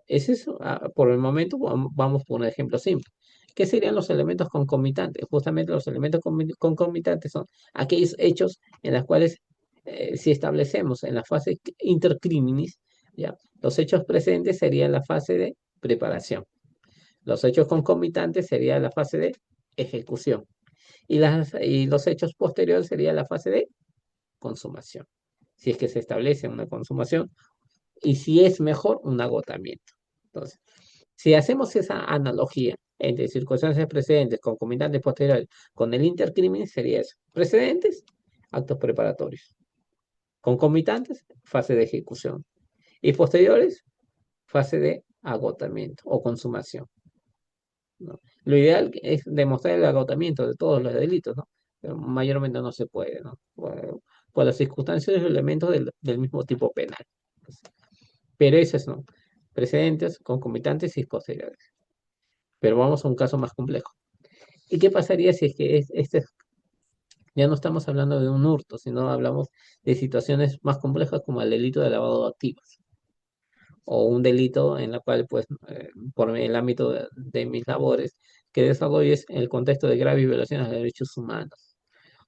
A: Es eso, por el momento vamos por un ejemplo simple. ¿Qué serían los elementos concomitantes? Justamente los elementos concomitantes son aquellos hechos en los cuales, si establecemos en la fase intercriminis, ¿ya? Los hechos presentes serían la fase de preparación. Los hechos concomitantes sería la fase de ejecución. Y los hechos posteriores sería la fase de consumación. Si es que se establece una consumación y si es mejor, un agotamiento. Entonces, si hacemos esa analogía entre circunstancias precedentes, concomitantes, posteriores, con el intercrimen, sería eso. Precedentes, actos preparatorios. Concomitantes, fase de ejecución. Y posteriores, fase de agotamiento o consumación, ¿no? Lo ideal es demostrar el agotamiento de todos los delitos, ¿no? Pero mayormente no se puede, ¿no? Por las circunstancias y elementos del mismo tipo penal. Pero eso es, ¿no? Precedentes, concomitantes y posteriores. Pero vamos a un caso más complejo. ¿Y qué pasaría si es que ya no estamos hablando de un hurto, sino hablamos de situaciones más complejas como el delito de lavado de activos o un delito en la cual, pues, por el ámbito de mis labores, que desarrolles en el contexto de graves violaciones de derechos humanos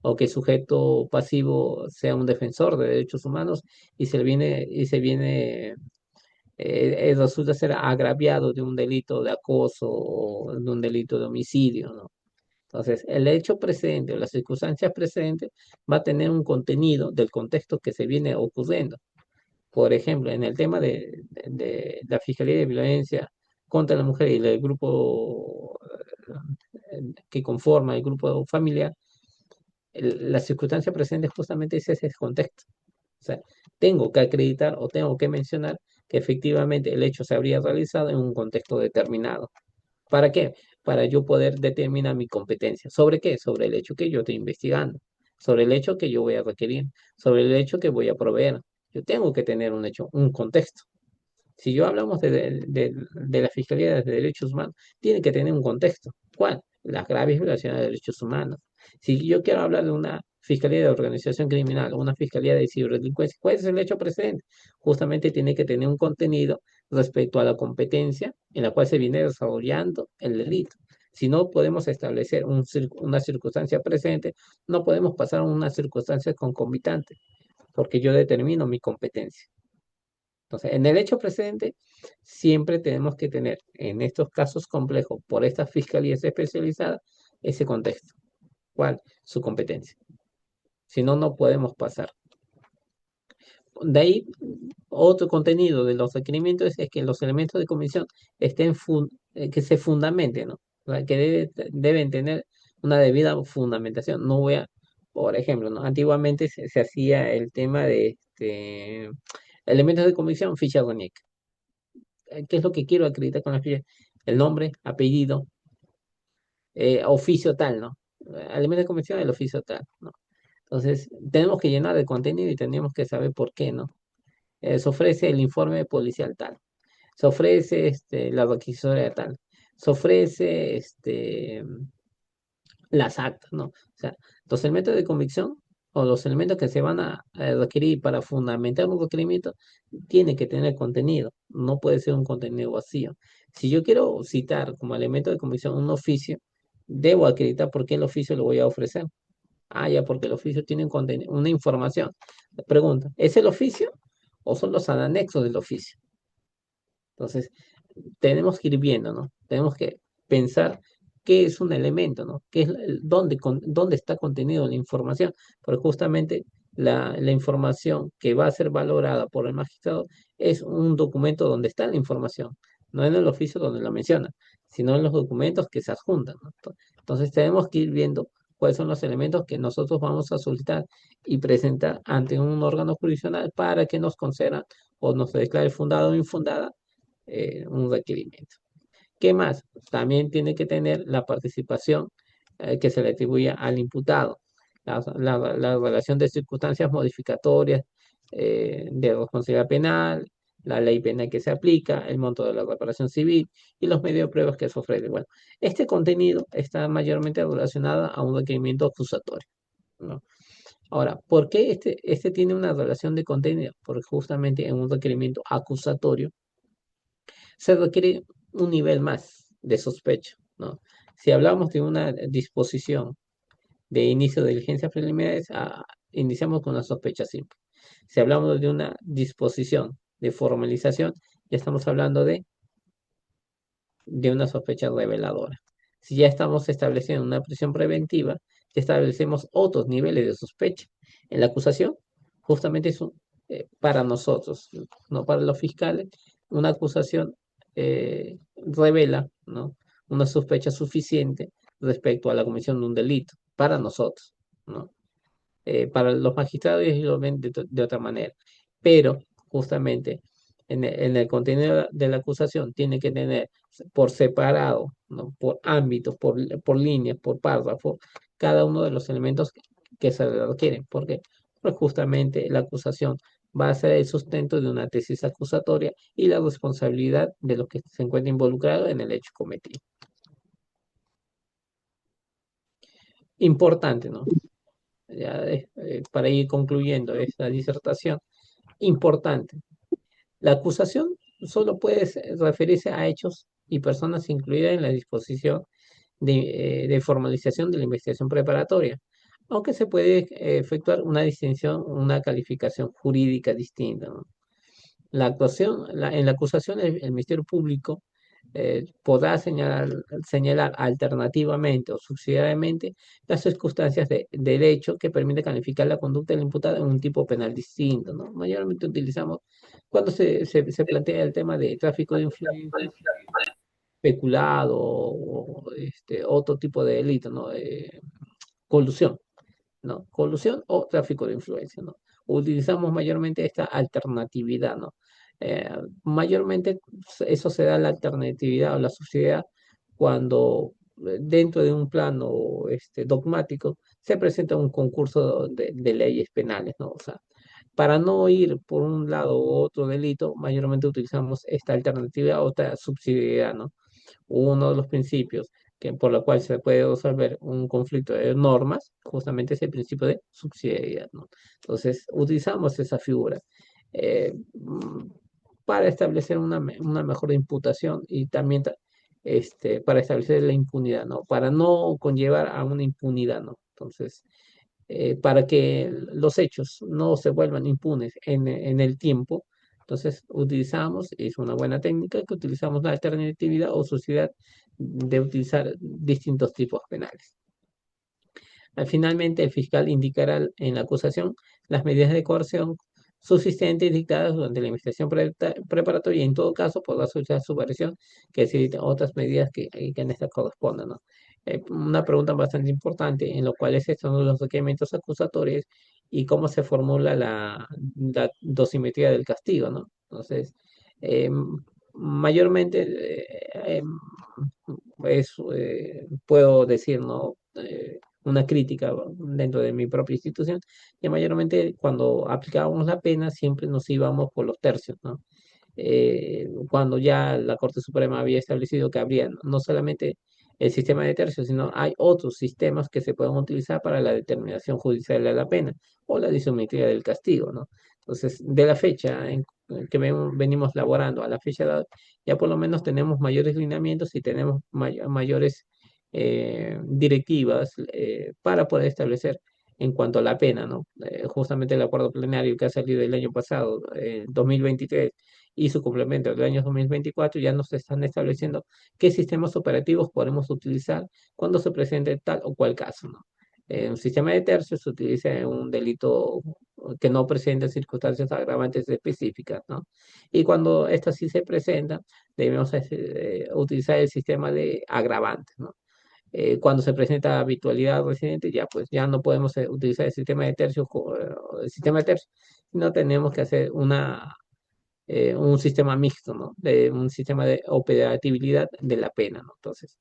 A: o que el sujeto pasivo sea un defensor de derechos humanos y resulta ser agraviado de un delito de acoso o de un delito de homicidio, ¿no? Entonces, el hecho presente o las circunstancias presentes va a tener un contenido del contexto que se viene ocurriendo. Por ejemplo, en el tema de la Fiscalía de Violencia contra la Mujer y el grupo que conforma el grupo familiar, la circunstancia presente justamente es ese contexto. O sea, tengo que acreditar o tengo que mencionar que efectivamente el hecho se habría realizado en un contexto determinado. ¿Para qué? Para yo poder determinar mi competencia. ¿Sobre qué? Sobre el hecho que yo estoy investigando, sobre el hecho que yo voy a requerir, sobre el hecho que voy a proveer. Yo tengo que tener un hecho, un contexto. Si yo hablamos de la Fiscalía de Derechos Humanos, tiene que tener un contexto. ¿Cuál? Las graves violaciones de derechos humanos. Si yo quiero hablar de una Fiscalía de Organización Criminal o una Fiscalía de Ciberdelincuencia, ¿cuál es el hecho precedente? Justamente tiene que tener un contenido respecto a la competencia en la cual se viene desarrollando el delito. Si no podemos establecer una circunstancia presente, no podemos pasar a una circunstancia concomitante, porque yo determino mi competencia. Entonces, en el hecho presente, siempre tenemos que tener, en estos casos complejos, por estas fiscalías especializadas, ese contexto. ¿Cuál? Su competencia. Si no, no podemos pasar. De ahí, otro contenido de los requerimientos es que los elementos de comisión que se fundamenten, ¿no? O sea, que deben tener una debida fundamentación. No voy a, por ejemplo, ¿no? Antiguamente se hacía el tema de elementos de comisión, ficha RENIEC. ¿Qué es lo que quiero acreditar con la ficha? El nombre, apellido, oficio tal, ¿no? Elemento de comisión, el oficio tal, ¿no? Entonces, tenemos que llenar de contenido y tenemos que saber por qué, ¿no? Se ofrece el informe policial tal, se ofrece la requisitoria tal, se ofrece las actas, ¿no? O sea, los elementos de convicción o los elementos que se van a requerir para fundamentar un requerimiento tiene que tener contenido, no puede ser un contenido vacío. Si yo quiero citar como elemento de convicción un oficio, debo acreditar por qué el oficio lo voy a ofrecer. Ah, ya, porque el oficio tiene una información. Pregunta, ¿es el oficio o son los anexos del oficio? Entonces, tenemos que ir viendo, ¿no? Tenemos que pensar qué es un elemento, ¿no? ¿Qué es dónde está contenido la información? Porque justamente la información que va a ser valorada por el magistrado es un documento donde está la información, no en el oficio donde la menciona, sino en los documentos que se adjuntan, ¿no? Entonces, tenemos que ir viendo cuáles son los elementos que nosotros vamos a solicitar y presentar ante un órgano jurisdiccional para que nos conceda o nos declare fundada o infundada un requerimiento. ¿Qué más? También tiene que tener la participación que se le atribuye al imputado, la relación de circunstancias modificatorias de responsabilidad penal, la ley penal que se aplica, el monto de la reparación civil y los medios de pruebas que se ofrecen. Bueno, este contenido está mayormente relacionado a un requerimiento acusatorio, ¿no? Ahora, ¿por qué este tiene una relación de contenido? Porque justamente en un requerimiento acusatorio se requiere un nivel más de sospecha, ¿no? Si hablamos de una disposición de inicio de diligencias preliminares, iniciamos con una sospecha simple. Si hablamos de una disposición de formalización, ya estamos hablando de una sospecha reveladora. Si ya estamos estableciendo una prisión preventiva, ya establecemos otros niveles de sospecha. En la acusación, justamente es para nosotros, no para los fiscales, una acusación revela, ¿no?, una sospecha suficiente respecto a la comisión de un delito, para nosotros, ¿no? Para los magistrados ellos lo ven de otra manera, pero justamente en el contenido de la acusación tiene que tener por separado, ¿no?, por ámbito, por línea, por párrafo, cada uno de los elementos que se le requieren. ¿Por qué? Pues justamente la acusación va a ser el sustento de una tesis acusatoria y la responsabilidad de los que se encuentran involucrados en el hecho cometido. Importante, ¿no? Ya, para ir concluyendo esta disertación, importante. La acusación solo puede referirse a hechos y personas incluidas en la disposición de formalización de la investigación preparatoria, aunque se puede efectuar una distinción, una calificación jurídica distinta, ¿no? En la acusación, el Ministerio Público podrá señalar alternativamente o subsidiariamente las circunstancias del hecho que permite calificar la conducta del imputado en un tipo penal distinto, ¿no? Mayormente utilizamos cuando se plantea el tema de tráfico de influencias, peculado o otro tipo de delito, ¿no? Colusión, ¿no? Colusión o tráfico de influencia, ¿no? Utilizamos mayormente esta alternatividad, ¿no? Eh, Mayormente eso se da la alternatividad o la subsidiariedad cuando dentro de un plano dogmático se presenta un concurso de leyes penales, ¿no? O sea, para no ir por un lado u otro delito, mayormente utilizamos esta alternativa o esta subsidiariedad, ¿no? Uno de los principios por la cual se puede resolver un conflicto de normas, justamente es el principio de subsidiariedad, ¿no? Entonces, utilizamos esa figura para establecer una mejor imputación y también para establecer la impunidad, ¿no? Para no conllevar a una impunidad, ¿no? Entonces, para que los hechos no se vuelvan impunes en el tiempo. Entonces, es una buena técnica que utilizamos la alternatividad o sociedad de utilizar distintos tipos penales. Finalmente, el fiscal indicará en la acusación las medidas de coerción subsistentes dictadas durante la investigación preparatoria y en todo caso podrá solicitar su variación que se otras medidas que en esta correspondan, ¿no? Una pregunta bastante importante en lo cual es estos son los requerimientos acusatorios y cómo se formula la dosimetría del castigo, ¿no? Entonces, eh, mayormente puedo decir, ¿no? Una crítica dentro de mi propia institución, que mayormente cuando aplicábamos la pena siempre nos íbamos por los tercios, ¿no? Cuando ya la Corte Suprema había establecido que habría no solamente el sistema de tercios, sino hay otros sistemas que se pueden utilizar para la determinación judicial de la pena o la disometría del castigo, ¿no? Entonces, de la fecha en que venimos laborando a la fecha de hoy, ya por lo menos tenemos mayores lineamientos y tenemos mayores directivas para poder establecer en cuanto a la pena, ¿no? Justamente el acuerdo plenario que ha salido el año pasado, 2023, y su complemento del año 2024, ya nos están estableciendo qué sistemas operativos podemos utilizar cuando se presente tal o cual caso, ¿no? Un sistema de tercios se utiliza en un delito que no presenta circunstancias agravantes específicas, ¿no? Y cuando estas sí se presentan, debemos utilizar el sistema de agravantes, ¿no? Cuando se presenta habitualidad residente, ya pues ya no podemos utilizar el sistema de tercios, el sistema de tercios, sino tenemos que hacer un sistema mixto, ¿no? De un sistema de operatividad de la pena, ¿no? Entonces,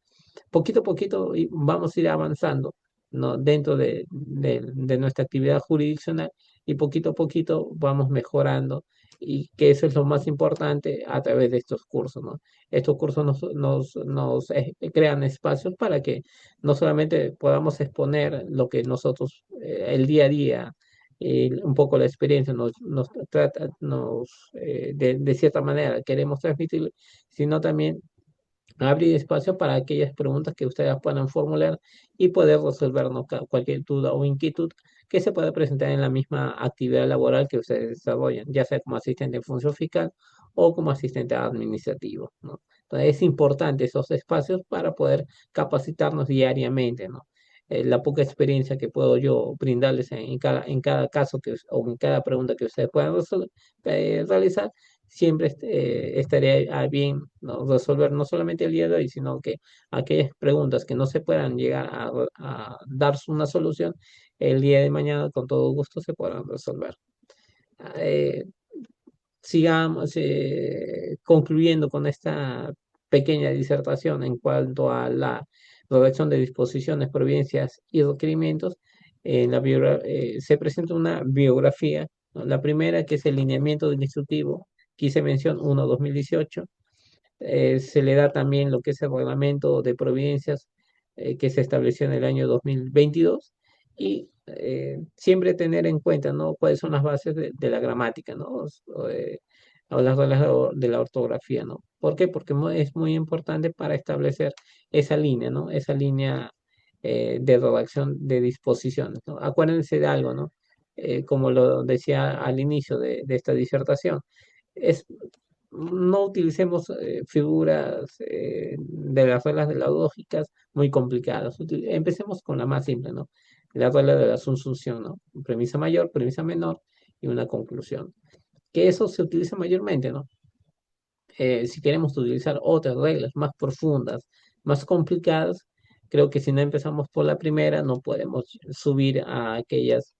A: poquito a poquito vamos a ir avanzando, ¿no? Dentro de nuestra actividad jurisdiccional y poquito a poquito vamos mejorando y que eso es lo más importante a través de estos cursos, ¿no? Estos cursos nos crean espacios para que no solamente podamos exponer lo que nosotros el día a día y un poco la experiencia nos trata, de cierta manera queremos transmitir, sino también abrir espacio para aquellas preguntas que ustedes puedan formular y poder resolvernos cualquier duda o inquietud que se pueda presentar en la misma actividad laboral que ustedes desarrollan, ya sea como asistente en función fiscal o como asistente administrativo, ¿no? Entonces es importante esos espacios para poder capacitarnos diariamente, ¿no? La poca experiencia que puedo yo brindarles en cada caso o en cada pregunta que ustedes puedan realizar siempre estaría bien, ¿no? Resolver no solamente el día de hoy, sino que aquellas preguntas que no se puedan llegar a dar una solución, el día de mañana con todo gusto se podrán resolver. Eh, Sigamos concluyendo con esta pequeña disertación en cuanto a la redacción de disposiciones, providencias y requerimientos. Se presenta una biografía, ¿no? La primera, que es el lineamiento del instructivo, que hice mención 1/2018. Se le da también lo que es el reglamento de providencias que se estableció en el año 2022 y siempre tener en cuenta, ¿no? Cuáles son las bases de la gramática, ¿no? O las reglas de la ortografía, ¿no? ¿Por qué? Porque es muy importante para establecer esa línea, ¿no? Esa línea de redacción de disposiciones, ¿no? Acuérdense de algo, ¿no? Como lo decía al inicio de esta disertación, es no utilicemos figuras de las reglas de las lógicas muy complicadas. Empecemos con la más simple, ¿no? La regla de la asunción, ¿no? Premisa mayor, premisa menor y una conclusión. Que eso se utiliza mayormente, ¿no? Si queremos utilizar otras reglas más profundas, más complicadas, creo que si no empezamos por la primera, no podemos subir a aquellas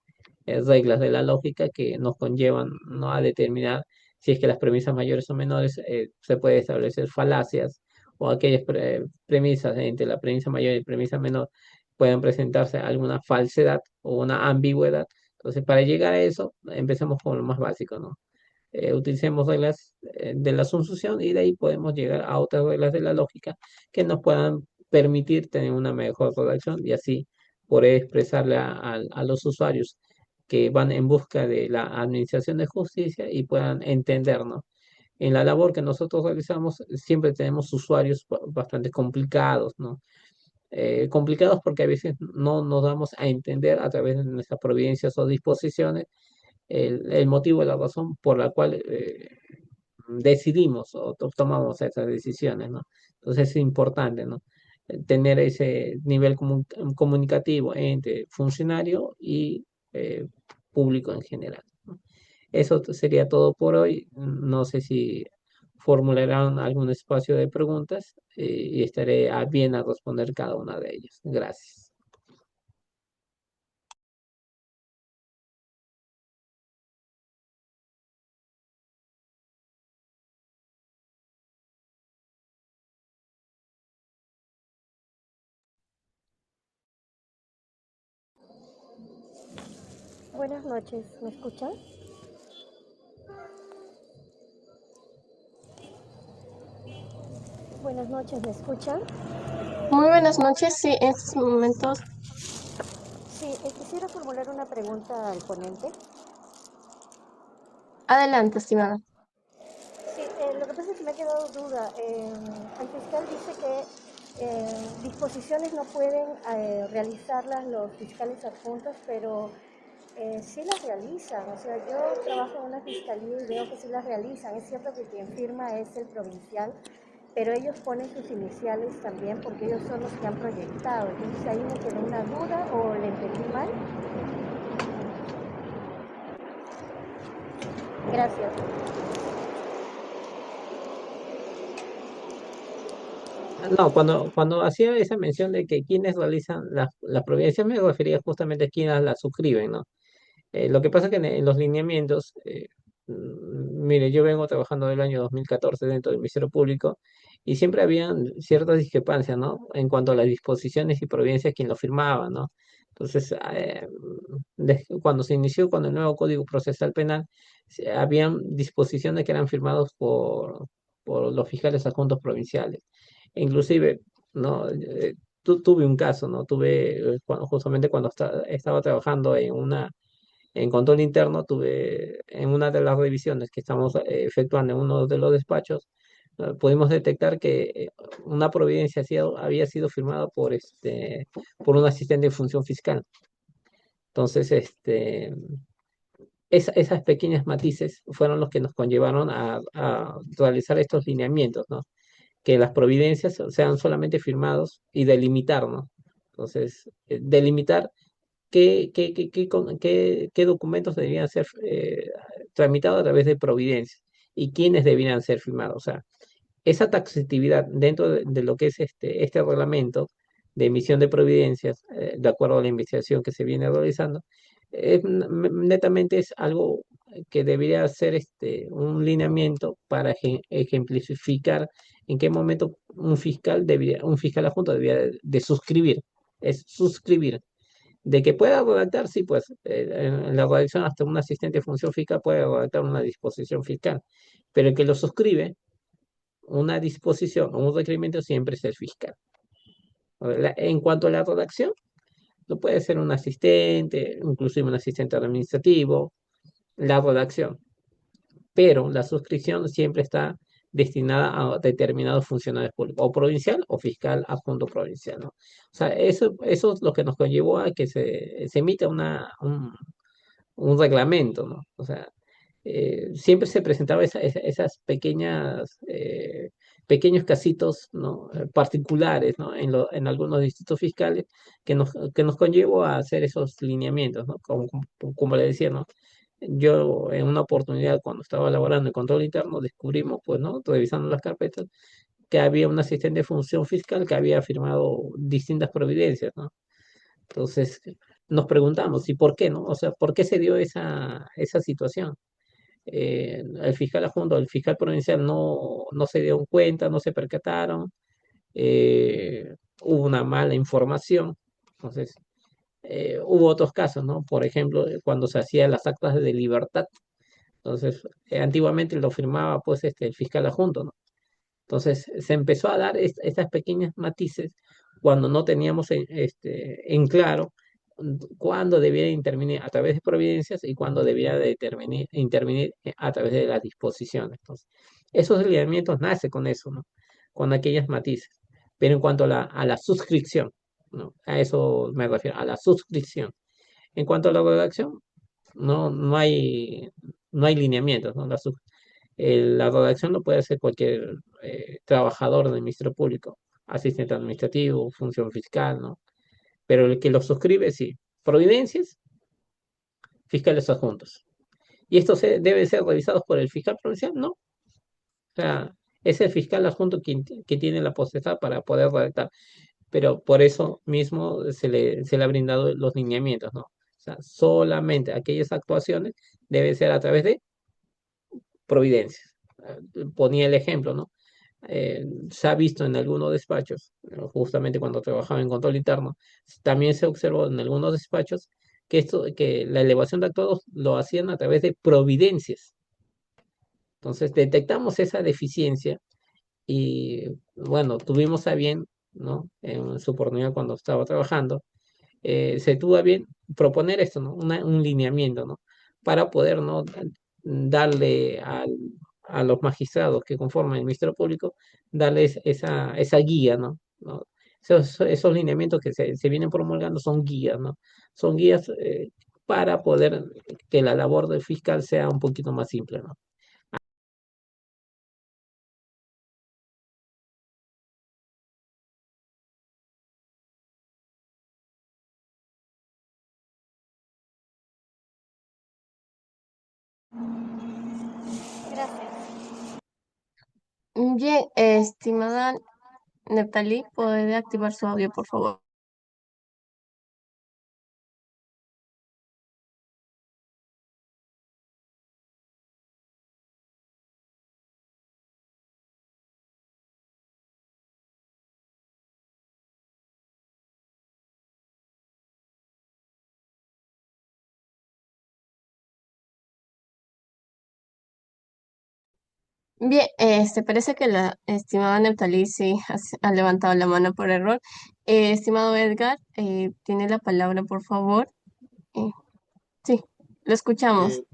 A: reglas de la lógica que nos conllevan, ¿no? A determinar si es que las premisas mayores o menores se puede establecer falacias o aquellas premisas entre la premisa mayor y la premisa menor pueden presentarse alguna falsedad o una ambigüedad. Entonces, para llegar a eso, empecemos con lo más básico, ¿no? Utilicemos reglas de la asunción y de ahí podemos llegar a otras reglas de la lógica que nos puedan permitir tener una mejor redacción y así poder expresarle a los usuarios que van en busca de la administración de justicia y puedan entendernos. En la labor que nosotros realizamos siempre tenemos usuarios bastante complicados, ¿no? Complicados porque a veces no nos damos a entender a través de nuestras providencias o disposiciones el motivo, la razón por la cual decidimos o tomamos esas decisiones, ¿no? Entonces es importante, ¿no? Tener ese nivel comunicativo entre funcionario y público en general, ¿no? Eso sería todo por hoy. No sé si formularán algún espacio de preguntas y estaré a bien a responder cada una de ellas. Gracias.
C: Buenas noches, ¿me escuchan? Buenas noches, ¿me escuchan?
B: Muy buenas noches. Sí, en estos momentos.
C: Sí, quisiera formular una pregunta al ponente.
B: Adelante, estimada.
C: Sí, lo que pasa es que me ha quedado duda. El fiscal dice que Disposiciones no pueden realizarlas los fiscales adjuntos, pero sí las realizan. O sea, yo trabajo en una fiscalía y veo que sí las realizan. Es cierto que quien firma es el provincial, pero ellos ponen sus iniciales también porque ellos son los que han proyectado. Entonces ahí me quedó una duda o le entendí mal. Gracias.
A: No, cuando hacía esa mención de que quienes realizan las providencias, me refería justamente a quienes las suscriben, ¿no? Lo que pasa es que en los lineamientos, mire, yo vengo trabajando del año 2014 dentro del Ministerio Público y siempre habían ciertas discrepancias, ¿no? En cuanto a las disposiciones y providencias, quien lo firmaba, ¿no? Entonces, cuando se inició con el nuevo Código Procesal Penal, habían disposiciones que eran firmadas por los fiscales adjuntos provinciales. E inclusive, ¿no? Tuve un caso, ¿no? Tuve, justamente cuando estaba trabajando en control interno, tuve en una de las revisiones que estamos efectuando en uno de los despachos, pudimos detectar que una providencia había sido firmada por un asistente de función fiscal. Entonces, esas pequeñas matices fueron los que nos conllevaron a realizar estos lineamientos, ¿no? Que las providencias sean solamente firmados y delimitar, ¿no? Entonces, delimitar qué documentos debían ser tramitados a través de providencias y quiénes debían ser firmados. O sea, esa taxatividad dentro de lo que es este reglamento de emisión de providencias, de acuerdo a la investigación que se viene realizando, netamente es algo que debería ser un lineamiento para ejemplificar en qué momento un fiscal adjunto debería de suscribir, es suscribir. De que pueda redactar, sí, pues en la redacción hasta un asistente de función fiscal puede redactar una disposición fiscal, pero el que lo suscribe, una disposición o un requerimiento siempre es el fiscal. En cuanto a la redacción, no puede ser un asistente, inclusive un asistente administrativo, la redacción, pero la suscripción siempre está destinada a determinados funcionarios públicos, o provincial o fiscal adjunto provincial, ¿no? O sea, eso es lo que nos conllevó a que se emita un reglamento, ¿no? O sea, siempre se presentaba esas pequeños casitos, ¿no? Particulares, ¿no? En algunos distritos fiscales que nos conllevó a hacer esos lineamientos, ¿no? Como le decía, ¿no? Yo en una oportunidad cuando estaba elaborando el control interno descubrimos, pues, ¿no? Revisando las carpetas, que había un asistente de función fiscal que había firmado distintas providencias, ¿no? Entonces, nos preguntamos, ¿y por qué, no? O sea, ¿por qué se dio esa situación? El fiscal adjunto, el fiscal provincial no se dieron cuenta, no se percataron, hubo una mala información. Entonces, hubo otros casos, ¿no? Por ejemplo, cuando se hacían las actas de libertad. Entonces, antiguamente lo firmaba, pues, el fiscal adjunto, ¿no? Entonces, se empezó a dar estas pequeñas matices cuando no teníamos en claro cuándo debía intervenir a través de providencias y cuándo debía de intervenir a través de las disposiciones. Entonces, esos lineamientos nace con eso, ¿no? Con aquellas matices. Pero en cuanto a la suscripción, ¿no? A eso me refiero, a la suscripción. En cuanto a la redacción, no hay lineamientos, ¿no? La redacción lo puede hacer cualquier trabajador del Ministerio Público, asistente administrativo, función fiscal, ¿no? Pero el que lo suscribe, sí. Providencias, fiscales adjuntos. ¿Y estos deben ser revisados por el fiscal provincial? No. O sea, es el fiscal adjunto que tiene la potestad para poder redactar. Pero por eso mismo se le ha brindado los lineamientos, ¿no? O sea, solamente aquellas actuaciones deben ser a través de providencias. Ponía el ejemplo, ¿no? Se ha visto en algunos despachos, justamente cuando trabajaba en control interno, también se observó en algunos despachos que la elevación de actuados lo hacían a través de providencias. Entonces detectamos esa deficiencia y bueno, tuvimos a bien, ¿no? En su oportunidad cuando estaba trabajando, se tuvo a bien proponer esto, ¿no? Un lineamiento, ¿no? Para poder, ¿no? Darle a los magistrados que conforman el Ministerio Público, darles esa guía, ¿no? ¿no? Esos lineamientos que se vienen promulgando son guías, ¿no? Son guías para poder que la labor del fiscal sea un poquito más simple, ¿no?
C: Gracias.
B: Bien, estimada Neftalí, ¿puede activar su audio, por favor? Bien, parece que la estimada Neftalí sí ha levantado la mano por error. Estimado Edgar, tiene la palabra, por favor. Eh, sí, lo escuchamos.
D: Eh,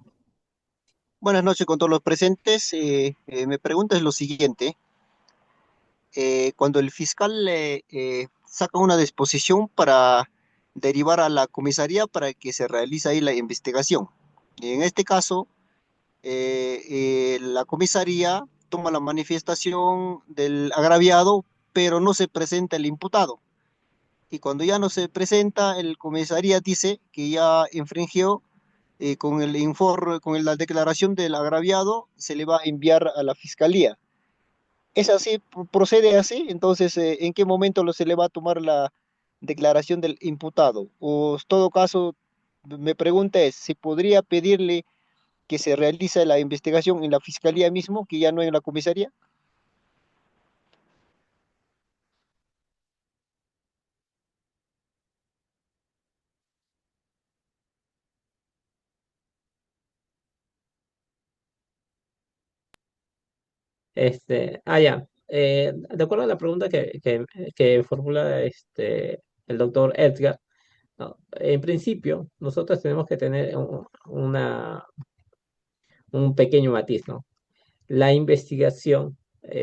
D: Buenas noches con todos los presentes. Mi pregunta es lo siguiente. Cuando el fiscal saca una disposición para derivar a la comisaría para que se realice ahí la investigación. En este caso, la comisaría toma la manifestación del agraviado, pero no se presenta el imputado. Y cuando ya no se presenta, el comisaría dice que ya infringió con el informe, con la declaración del agraviado, se le va a enviar a la fiscalía. ¿Es así? ¿Procede así? Entonces, ¿en qué momento se le va a tomar la declaración del imputado? O en todo caso, me pregunta es, ¿si podría pedirle que se realice la investigación en la fiscalía mismo, que ya no en la comisaría?
A: Ya. De acuerdo a la pregunta que formula el doctor Edgar, ¿no? En principio, nosotros tenemos que tener un pequeño matiz, ¿no? La investigación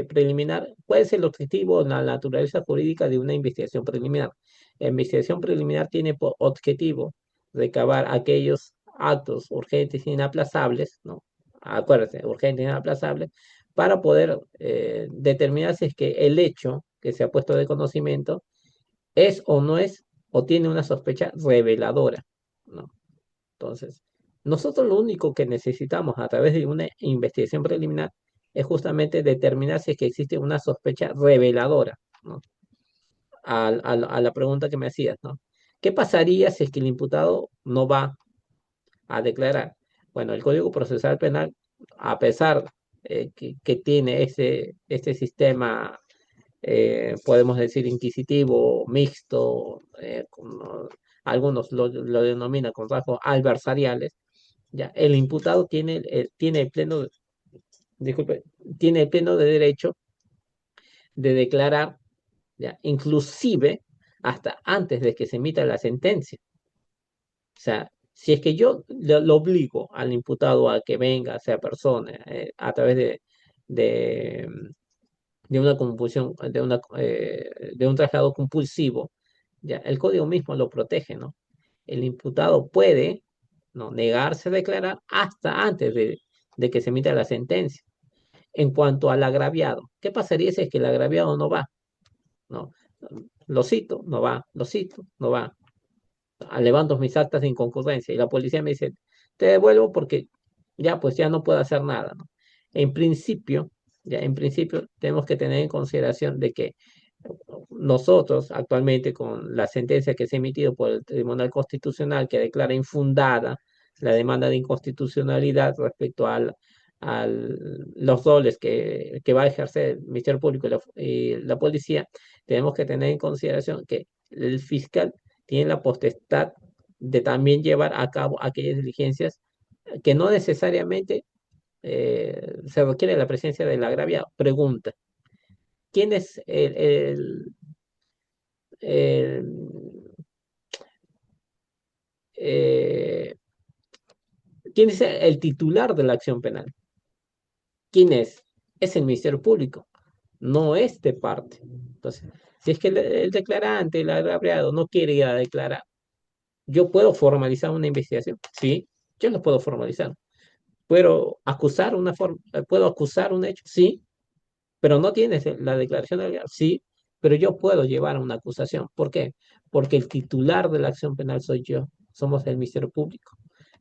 A: preliminar, ¿cuál es el objetivo o la naturaleza jurídica de una investigación preliminar? La investigación preliminar tiene por objetivo recabar aquellos actos urgentes e inaplazables, ¿no? Acuérdense, urgentes e inaplazables, para poder determinar si es que el hecho que se ha puesto de conocimiento es o no es, o tiene una sospecha reveladora, ¿no? Entonces, nosotros lo único que necesitamos a través de una investigación preliminar es justamente determinar si es que existe una sospecha reveladora, ¿no? A la pregunta que me hacías, ¿no? ¿Qué pasaría si es que el imputado no va a declarar? Bueno, el Código Procesal Penal, a pesar que tiene este sistema, podemos decir, inquisitivo, mixto, algunos lo denominan con rasgos adversariales, ya, el imputado tiene el pleno, disculpe, tiene el pleno de derecho de declarar, ya, inclusive hasta antes de que se emita la sentencia. O sea, si es que yo lo obligo al imputado a que venga, sea persona, a través de, de una compulsión, de un traslado compulsivo, ya, el código mismo lo protege, ¿no? El imputado puede, ¿no?, negarse a declarar hasta antes de que se emita la sentencia. En cuanto al agraviado, ¿qué pasaría si es que el agraviado no va? No, lo cito, no va, lo cito, no va. Levanto mis actas de inconcurrencia y la policía me dice, te devuelvo porque ya pues ya no puedo hacer nada, ¿no? En principio, ya en principio tenemos que tener en consideración de que nosotros actualmente con la sentencia que se ha emitido por el Tribunal Constitucional que declara infundada la demanda de inconstitucionalidad respecto a los roles que va a ejercer el Ministerio Público y la policía, tenemos que tener en consideración que el fiscal tiene la potestad de también llevar a cabo aquellas diligencias que no necesariamente se requiere la presencia del agraviado. Pregunta, ¿quién es el- eh, quién es el titular de la acción penal? ¿Quién es? Es el Ministerio Público, no es de parte. Entonces, Si es que el declarante, el agraviado, no quiere ir a declarar, yo puedo formalizar una investigación, sí, yo lo puedo formalizar. Puedo acusar un hecho, sí, pero no tienes la declaración de legal, sí, pero yo puedo llevar una acusación. ¿Por qué? Porque el titular de la acción penal soy yo, somos el Ministerio Público.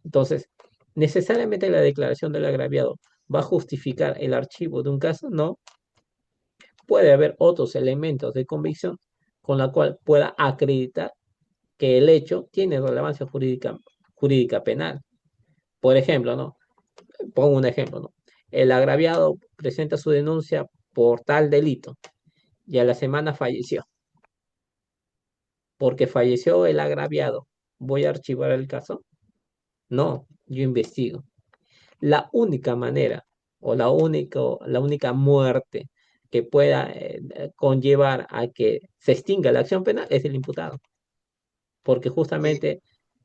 A: Entonces, ¿necesariamente la declaración del agraviado va a justificar el archivo de un caso? No, puede haber otros elementos de convicción con la cual pueda acreditar que el hecho tiene relevancia jurídica penal. Por ejemplo, ¿no? Pongo un ejemplo, ¿no? El agraviado presenta su denuncia por tal delito y a la semana falleció. Porque falleció el agraviado, ¿voy a archivar el caso? No, yo investigo. La única manera o la única muerte que pueda conllevar a que se extinga la acción penal es el imputado, porque
D: Eh,
A: justamente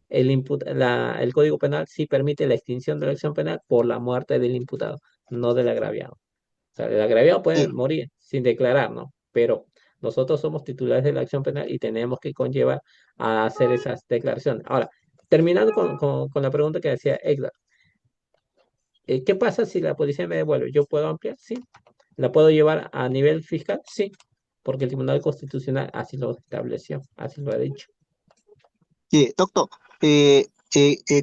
A: el Código Penal sí permite la extinción de la acción penal por la muerte del imputado, no del agraviado. O sea, el agraviado puede
D: eh,
A: morir sin declarar, ¿no? Pero nosotros somos titulares de la acción penal y tenemos que conllevar a hacer esas declaraciones. Ahora, terminando con la pregunta que decía Edgar, ¿qué pasa si la policía me devuelve? ¿Yo puedo ampliar? Sí. ¿La puedo llevar a nivel fiscal? Sí, porque el Tribunal Constitucional así lo estableció, así lo ha dicho.
D: doctor,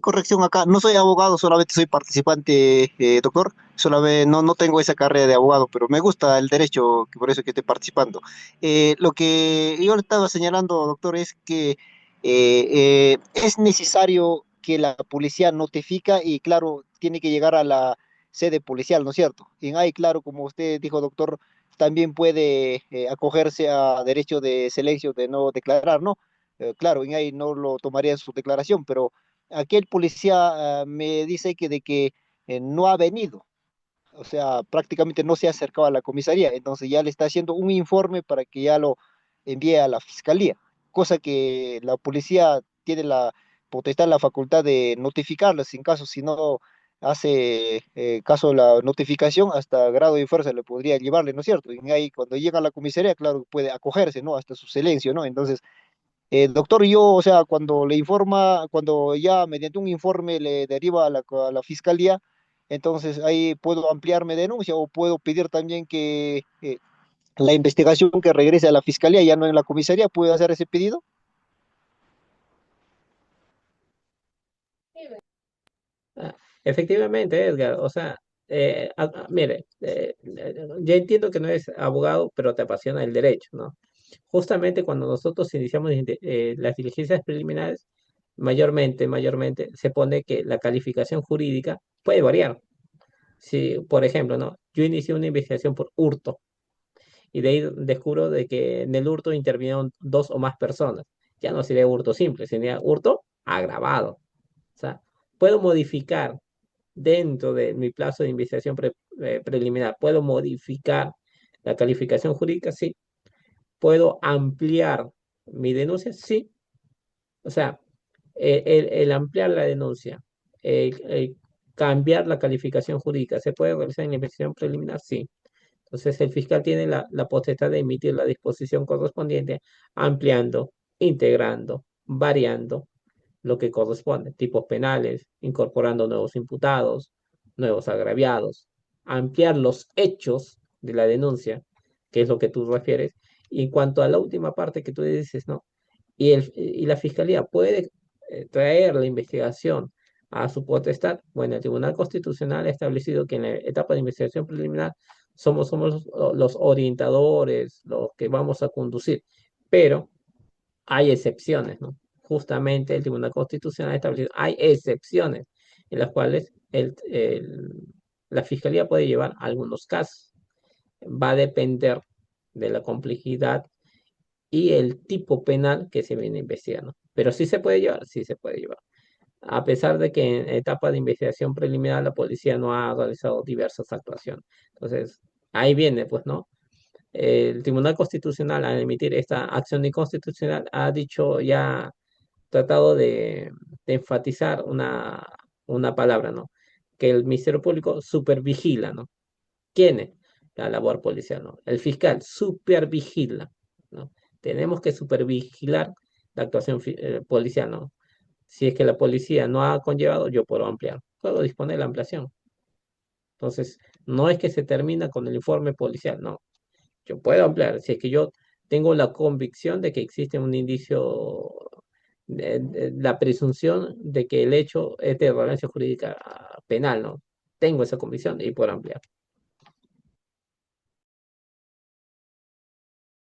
D: corrección acá, no soy abogado, solamente soy participante, doctor, solamente no tengo esa carrera de abogado, pero me gusta el derecho, que por eso que estoy participando. Lo que yo le estaba señalando, doctor, es que es necesario que la policía notifica y claro, tiene que llegar a la sede policial, ¿no es cierto? Y ahí, claro, como usted dijo, doctor, también puede acogerse a derecho de silencio de no declarar, ¿no? Claro, en ahí no lo tomaría en su declaración, pero aquel policía me dice que de que no ha venido, o sea, prácticamente no se ha acercado a la comisaría, entonces ya le está haciendo un informe para que ya lo envíe a la fiscalía, cosa que la policía tiene la potestad, la facultad de notificarle, sin caso, si no hace caso de la notificación, hasta grado de fuerza le podría llevarle, ¿no es cierto? Y ahí cuando llega a la comisaría, claro, puede acogerse, ¿no? Hasta su silencio, ¿no? Entonces, doctor, yo, o sea, cuando le informa, cuando ya mediante un informe le deriva a la fiscalía, entonces ahí puedo ampliar mi denuncia o puedo pedir también que la investigación que regrese a la fiscalía, ya no en la comisaría, ¿puedo hacer ese pedido?
A: Ah, efectivamente, Edgar, o sea, mire, ya entiendo que no es abogado, pero te apasiona el derecho, ¿no? Justamente cuando nosotros iniciamos las diligencias preliminares, mayormente se pone que la calificación jurídica puede variar. Si, por ejemplo, ¿no? Yo inicié una investigación por hurto y de ahí descubro de que en el hurto intervinieron dos o más personas. Ya no sería hurto simple, sería hurto agravado. O sea, puedo modificar dentro de mi plazo de investigación preliminar, puedo modificar la calificación jurídica, sí. Puedo ampliar mi denuncia, sí. O sea, el ampliar la denuncia, el cambiar la calificación jurídica, ¿se puede realizar en la investigación preliminar? Sí. Entonces, el fiscal tiene la potestad de emitir la disposición correspondiente, ampliando, integrando, variando lo que corresponde, tipos penales, incorporando nuevos imputados, nuevos agraviados, ampliar los hechos de la denuncia, que es lo que tú refieres. Y en cuanto a la última parte que tú dices, ¿no? Y la fiscalía puede traer la investigación a su potestad. Bueno, el Tribunal Constitucional ha establecido que en la etapa de investigación preliminar somos los orientadores, los que vamos a conducir, pero hay excepciones, ¿no? Justamente el Tribunal Constitucional ha establecido, hay excepciones en las cuales la Fiscalía puede llevar algunos casos. Va a depender de la complejidad y el tipo penal que se viene investigando. Pero sí se puede llevar, sí se puede llevar. A pesar de que en etapa de investigación preliminar la policía no ha realizado diversas actuaciones. Entonces, ahí viene, pues, ¿no? El Tribunal Constitucional, al emitir esta acción inconstitucional, ha dicho ya, tratado de enfatizar una palabra, ¿no? Que el Ministerio Público supervigila, ¿no? ¿Quién es? La labor policial, ¿no? El fiscal supervigila, ¿no? tenemos que supervigilar la actuación policial, ¿no? Si es que la policía no ha conllevado, yo puedo ampliar, puedo disponer la ampliación. Entonces, no es que se termina con el informe policial, no. Yo puedo ampliar. Si es que yo tengo la convicción de que existe un indicio, la presunción de que el hecho es de relevancia jurídica penal, ¿no? Tengo esa convicción y puedo ampliar.